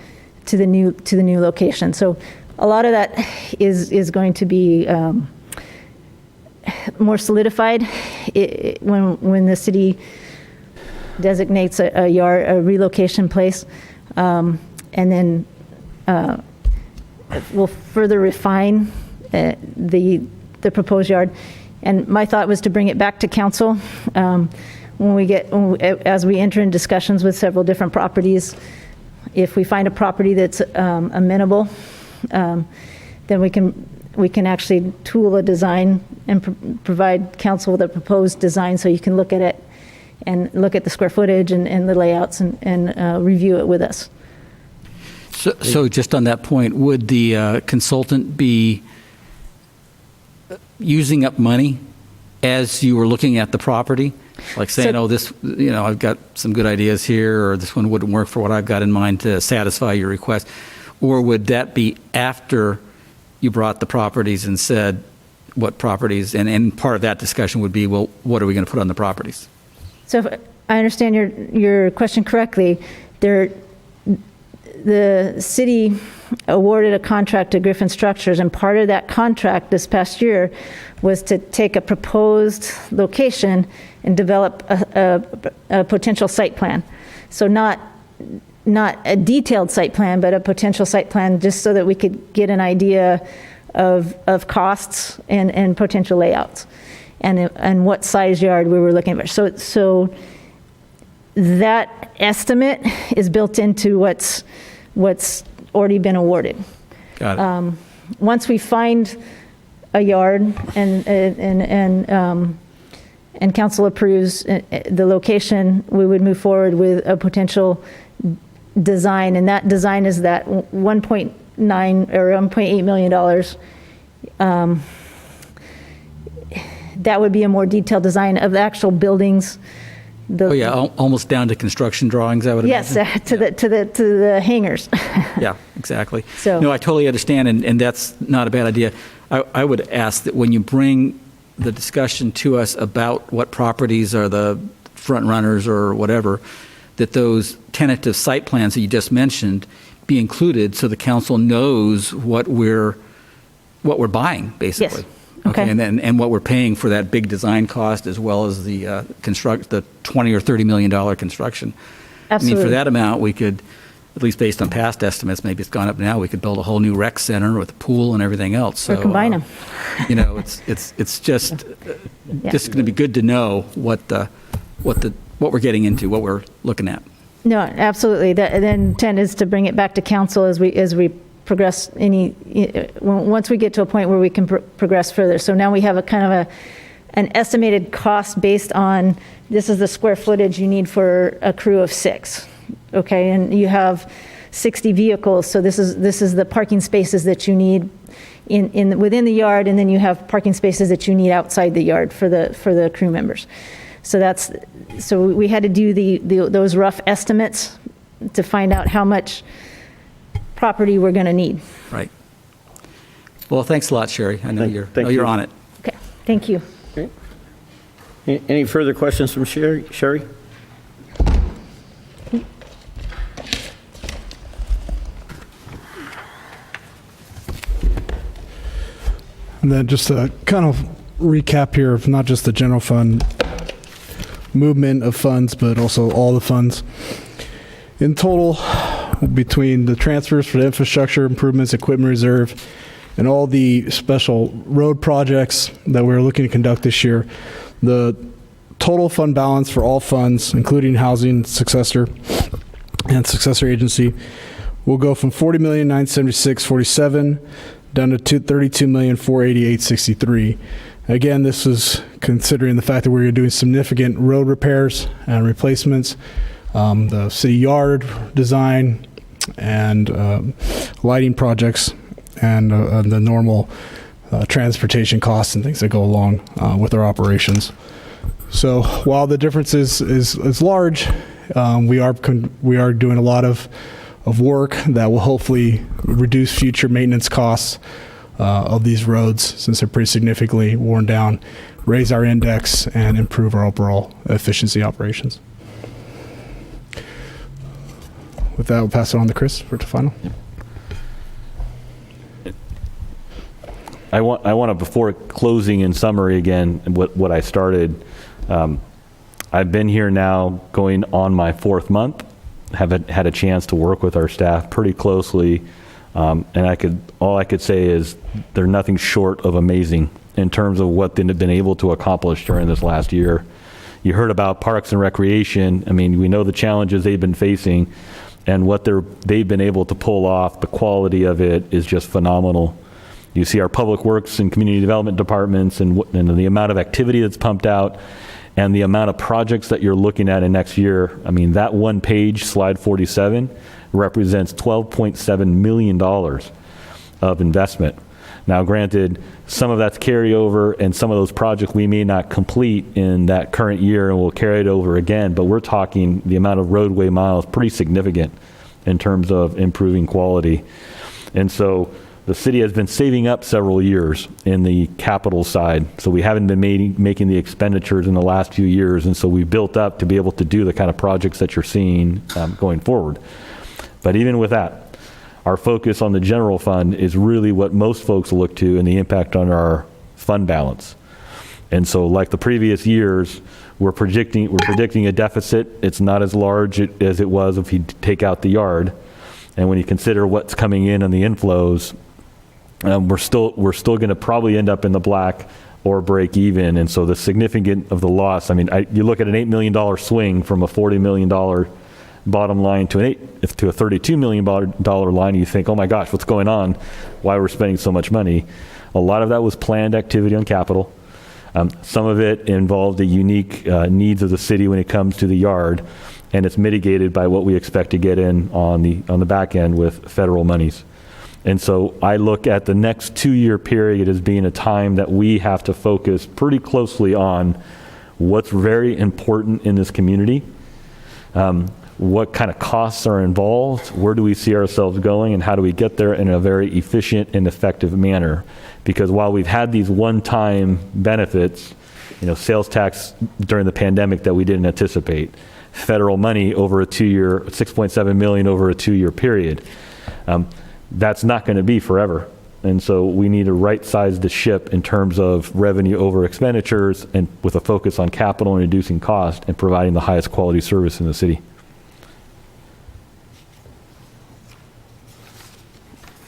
to the new location. So a lot of that is going to be more solidified when the city designates a yard, a relocation place, and then we'll further refine the proposed yard. And my thought was to bring it back to council as we enter in discussions with several different properties. If we find a property that's amenable, then we can actually tool a design and provide council with a proposed design, so you can look at it and look at the square footage and the layouts and review it with us. So just on that point, would the consultant be using up money as you were looking at the property? Like saying, I've got some good ideas here, or this one wouldn't work for what I've got in mind to satisfy your request? Or would that be after you brought the properties and said what properties, and part of that discussion would be, well, what are we going to put on the properties? So if I understand your question correctly, the city awarded a contract to Griffin Structures, and part of that contract this past year was to take a proposed location and develop a potential site plan. So not a detailed site plan, but a potential site plan, just so that we could get an idea of costs and potential layouts and what size yard we were looking for. So that estimate is built into what's already been awarded. Got it. Once we find a yard and council approves the location, we would move forward with a potential design, and that design is that 1.9 or $1.8 million. That would be a more detailed design of the actual buildings. Almost down to construction drawings, I would imagine. Yes, to the hangars. Yeah, exactly. So- No, I totally understand, and that's not a bad idea. I would ask that when you bring the discussion to us about what properties are the front runners or whatever, that those tentative site plans that you just mentioned be included, so the council knows what we're buying, basically. Yes. Okay. And what we're paying for that big design cost, as well as the the $20 or $30 million construction. Absolutely. I mean, for that amount, we could, at least based on past estimates, maybe it's gone up now, we could build a whole new rec center with a pool and everything else. So, Or combine them. It's just going to be good to know what we're getting into, what we're looking at. No, absolutely. The intent is to bring it back to council as we progress once we get to a point where we can progress further. So now we have a kind of an estimated cost based on, this is the square footage you need for a crew of 6. Okay, and you have 60 vehicles, so this is the parking spaces that you need within the yard, and then you have parking spaces that you need outside the yard for the crew members. So we had to do those rough estimates to find out how much property we're going to need. Right. Well, thanks a lot, Sherry. I know Thank you're you. on it. Okay, thank you. Any further questions from Sherry? And then just a kind of recap here of not just the general fund movement of funds, but also all the funds. In total, between the transfers for the infrastructure improvements, equipment reserve, and all the special road projects that we're looking to conduct this year, the total fund balance for all funds, including housing successor and successor agency, will go from $40,976,47 down to $32,488,63. Again, this is considering the fact that we're doing significant road repairs and replacements, the city yard design, and lighting projects, and the normal transportation costs and things that go along with our operations. So while the difference is large, we are doing a lot of work that will hopefully reduce future maintenance costs of these roads, since they're pretty significantly worn down, raise our index, and improve our overall efficiency operations. With that, we'll pass it on to Chris for the final. I want to, before closing in summary again, what I started. I've been here now going on my 4th month, have had a chance to work with our staff pretty closely, and all I could say is they're nothing short of amazing in terms of what they've been able to accomplish during this last year. You heard about Parks and Recreation. I mean, we know the challenges they've been facing, and what they've been able to pull off. The quality of it is just phenomenal. You see our public works and community development departments, and the amount of activity that's pumped out, and the amount of projects that you're looking at in next year. I mean, that one page, slide 47, represents $12.7 million of investment. Now, granted, some of that's carryover, and some of those projects we may not complete in that current year, and we'll carry it over again, but we're talking the amount of roadway miles pretty significant in terms of improving quality. And so the city has been saving up several years in the capital side, so we haven't been making the expenditures in the last few years, and so we built up to be able to do the kind of projects that you're seeing going forward. But even with that, our focus on the general fund is really what most folks look to, and the impact on our fund balance. And so, like the previous years, we're predicting a deficit. It's not as large as it was if you take out the yard, and when you consider what's coming in on the inflows, we're still going to probably end up in the black or break even. And so the significance of the loss, I mean, you look at an $8 million swing from a $40 million bottom line to a $32 million line, you think, oh my gosh, what's going on? Why we're spending so much money? A lot of that was planned activity on capital. Some of it involved the unique needs of the city when it comes to the yard, and it's mitigated by what we expect to get in on the back end with federal monies. And so I look at the next 2-year period as being a time that we have to focus pretty closely on what's very important in this community, what kind of costs are involved, where do we see ourselves going, and how do we get there in a very efficient and effective manner. Because while we've had these one-time benefits, sales tax during the pandemic that we didn't anticipate, federal money over a 2-year, $6.7 million over a 2-year period, that's not going to be forever. And so we need to right-size the ship in terms of revenue over expenditures, and with a focus on capital and reducing cost and providing the highest quality service in the city.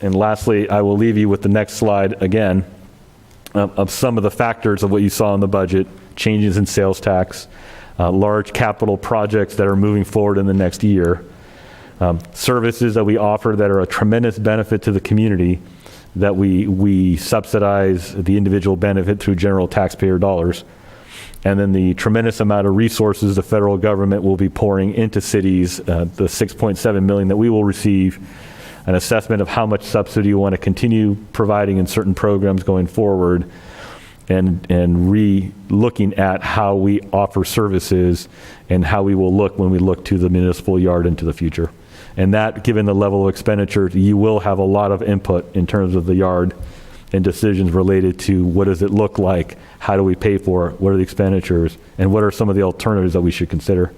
And lastly, I will leave you with the next slide again of some of the factors of what you saw in the budget: changes in sales tax, large capital projects that are moving forward in the next year, services that we offer that are a tremendous benefit to the community, that we subsidize the individual benefit through general taxpayer dollars, and then the tremendous amount of resources the federal government will be pouring into cities, the $6.7 million that we will receive, an assessment of how much subsidy you want to continue providing in certain programs going forward, and re-looking at how we offer services and how we will look when we look to the municipal yard into the future. And that, given the level of expenditure, you will have a lot of input in terms of the yard and decisions related to what does it look like, how do we pay for it, what are the expenditures, and what are some of the alternatives that we should consider.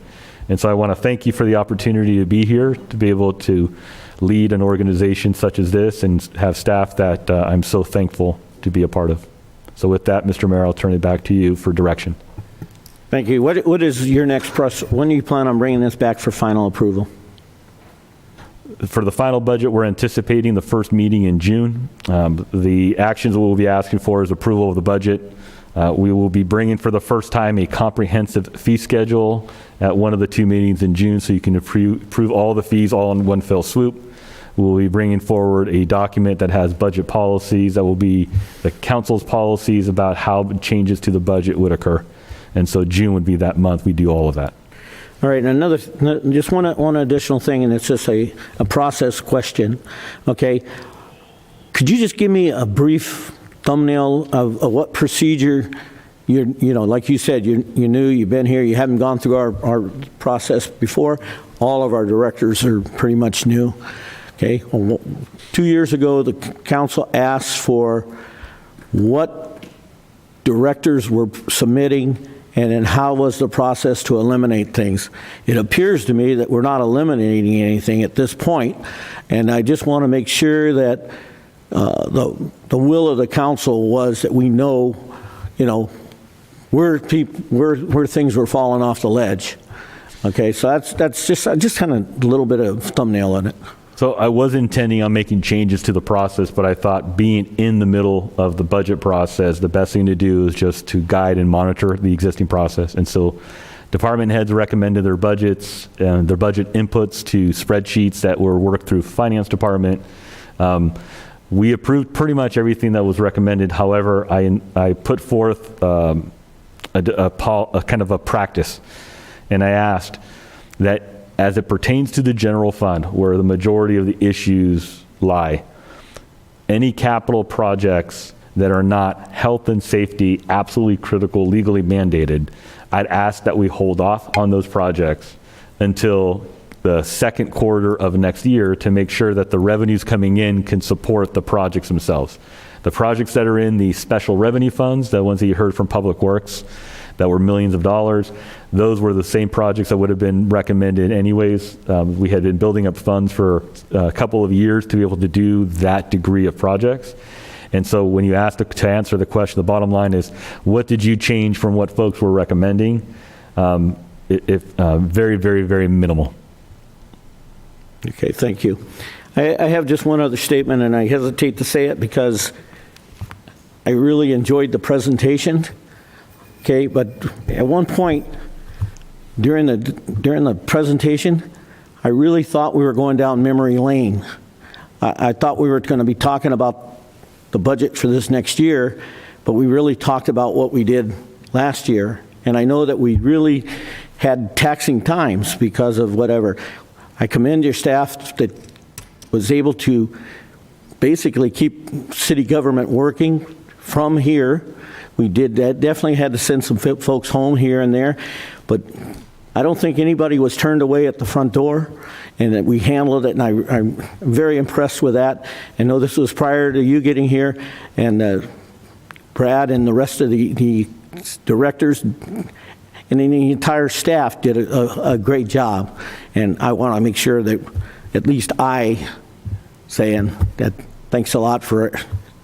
And so I want to thank you for the opportunity to be here, to be able to lead an organization such as this and have staff that I'm so thankful to be a part of. So with that, Mr. Mayor, I'll turn it back to you for direction. Thank you. What is your next process? When do you plan on bringing this back for final approval? For the final budget, we're anticipating the first meeting in June. The actions we'll be asking for is approval of the budget. We will be bringing for the first time a comprehensive fee schedule at one of the 2 meetings in June, so you can approve all the fees all in one fell swoop. We'll be bringing forward a document that has budget policies that will be the council's policies about how changes to the budget would occur. And so June would be that month we do all of that. All right, and just one additional thing, and it's just a process question, okay? Could you just give me a brief thumbnail of what procedure, you know, like you said, you're new, you've been here, you haven't gone through our process before. All of our directors are pretty much new, okay? Well, 2 years ago, the council asked for what directors were submitting, and then how was the process to eliminate things. It appears to me that we're not eliminating anything at this point, and I just want to make sure that the will of the council was that we know, you know, where things were falling off the ledge. Okay, so that's just kind of a little bit of thumbnail on it. So I was intending on making changes to the process, but I thought being in the middle of the budget process, the best thing to do is just to guide and monitor the existing process. And so department heads recommended their budgets and their budget inputs to spreadsheets that were worked through finance department. We approved pretty much everything that was recommended. However, I put forth a kind of a practice, and I asked that as it pertains to the general fund, where the majority of the issues lie, any capital projects that are not health and safety, absolutely critical, legally mandated, I'd ask that we hold off on those projects until the second quarter of next year to make sure that the revenues coming in can support the projects themselves. The projects that are in the special revenue funds, the ones that you heard from Public Works, that were millions of dollars, those were the same projects that would have been recommended anyways. We had been building up funds for a couple of years to be able to do that degree of projects. And so when you ask to answer the question, the bottom line is, what did you change from what folks were recommending? Very, very, very minimal. Okay, thank you. I have just one other statement, and I hesitate to say it because I really enjoyed the presentation. Okay, but at one point during the presentation, I really thought we were going down memory lane. I thought we were going to be talking about the budget for this next year, but we really talked about what we did last year. And I know that we really had taxing times because of whatever. I commend your staff that was able to basically keep city government working from here. We did that, definitely had to send some folks home here and there, but I don't think anybody was turned away at the front door, and that we handled it, and I'm very impressed with that. I know this was prior to you getting here, and Brad and the rest of the directors and the entire staff did a great job, and I want to make sure that at least saying that thanks a lot for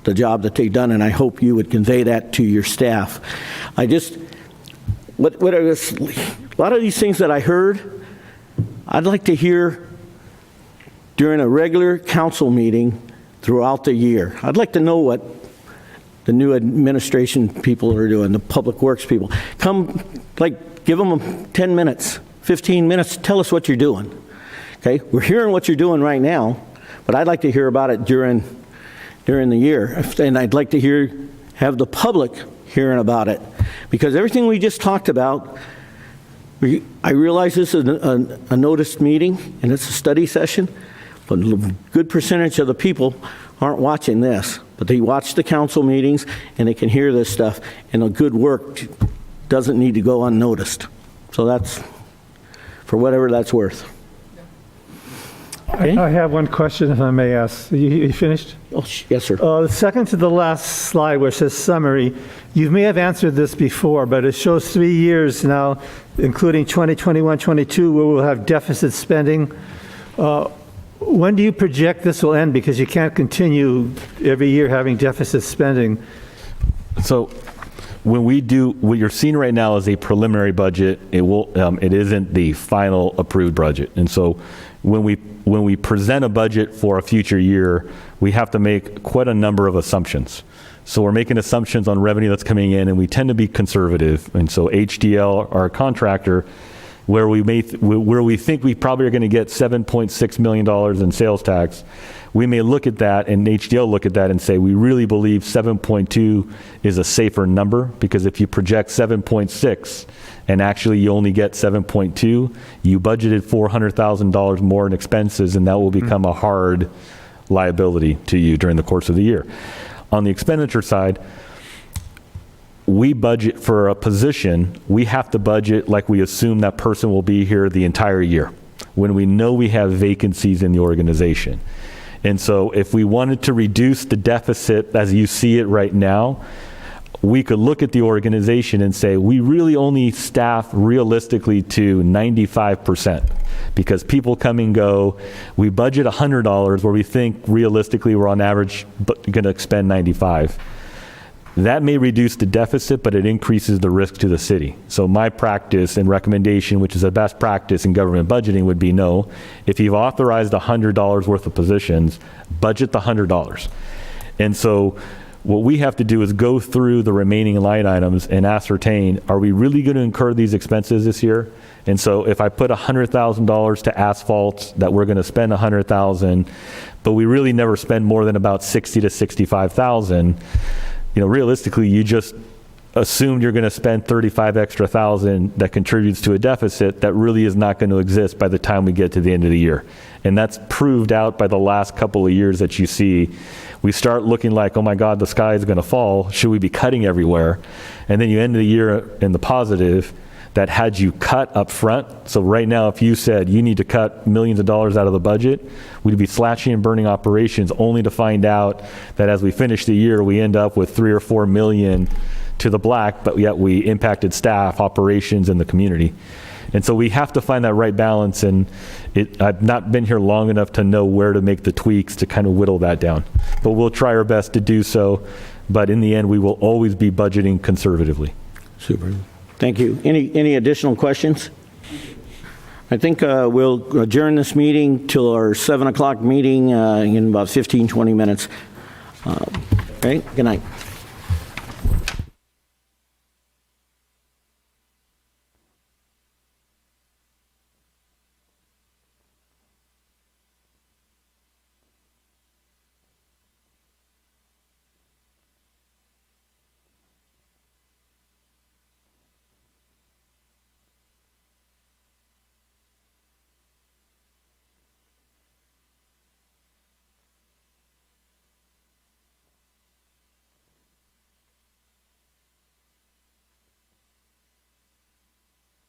the job that they've done, and I hope you would convey that to your staff. A lot of these things that I heard, I'd like to hear during a regular council meeting throughout the year. I'd like to know what the new administration people are doing, the public works people. Come, give them 10 minutes, 15 minutes, tell us what you're doing. Okay, we're hearing what you're doing right now, but I'd like to hear about it during the year, and I'd like to have the public hearing about it, because everything we just talked about, I realize this is a noticed meeting and it's a study session, but a good percentage of the people aren't watching this. but they watch the council meetings and they can hear this stuff, and the good work doesn't need to go unnoticed. So that's, for whatever that's worth. Okay. I have one question, if I may ask. You finished? Oh, yes, sir. The second to the last slide where it says summary, you may have answered this before, but it shows 3 years now, including 2021, 22, where we'll have deficit spending. When do you project this will end? Because you can't continue every year having deficit spending. So when we do, what you're seeing right now is a preliminary budget. It isn't the final approved budget. And so when we present a budget for a future year, we have to make quite a number of assumptions. So we're making assumptions on revenue that's coming in, and we tend to be conservative. And so HDL, our contractor, where we think we probably are going to get $7.6 million in sales tax, we may look at that, and HDL look at that and say, we really believe 7.2 is a safer number, because if you project 7.6 and actually you only get 7.2, you budgeted $400,000 more in expenses, and that will become a hard liability to you during the course of the year. On the expenditure side, we budget for a position, we have to budget like we assume that person will be here the entire year, when we know we have vacancies in the organization. And so if we wanted to reduce the deficit as you see it right now, we could look at the organization and say, we really only staff realistically to 95%, because people come and go. We budget $100 where we think realistically we're on average going to expend 95. That may reduce the deficit, but it increases the risk to the city. So my practice and recommendation, which is a best practice in government budgeting, would be no. If you've authorized $100 worth of positions, budget the $100. And so what we have to do is go through the remaining line items and ascertain, are we really going to incur these expenses this year? And so if I put $100,000 to asphalt, that we're going to spend $100,000, but we really never spend more than about $60,000 to $65,000, realistically, you just assumed you're going to spend $35,000 extra that contributes to a deficit that really is not going to exist by the time we get to the end of the year. And that's proved out by the last couple of years that you see. We start looking like, oh my God, the sky is going to fall. Should we be cutting everywhere? And then you end the year in the positive that had you cut up front. So right now, if you said you need to cut millions of dollars out of the budget, we'd be slashing and burning operations, only to find out that as we finish the year, we end up with 3 or 4 million to the black, but yet we impacted staff, operations, and the community. And so we have to find that right balance, and I've not been here long enough to know where to make the tweaks to kind of whittle that down. But we'll try our best to do so, but in the end, we will always be budgeting conservatively. Super. Thank you. Any additional questions? I think we'll adjourn this meeting till our 7 o'clock meeting in about 15, 20 minutes. Okay, good night.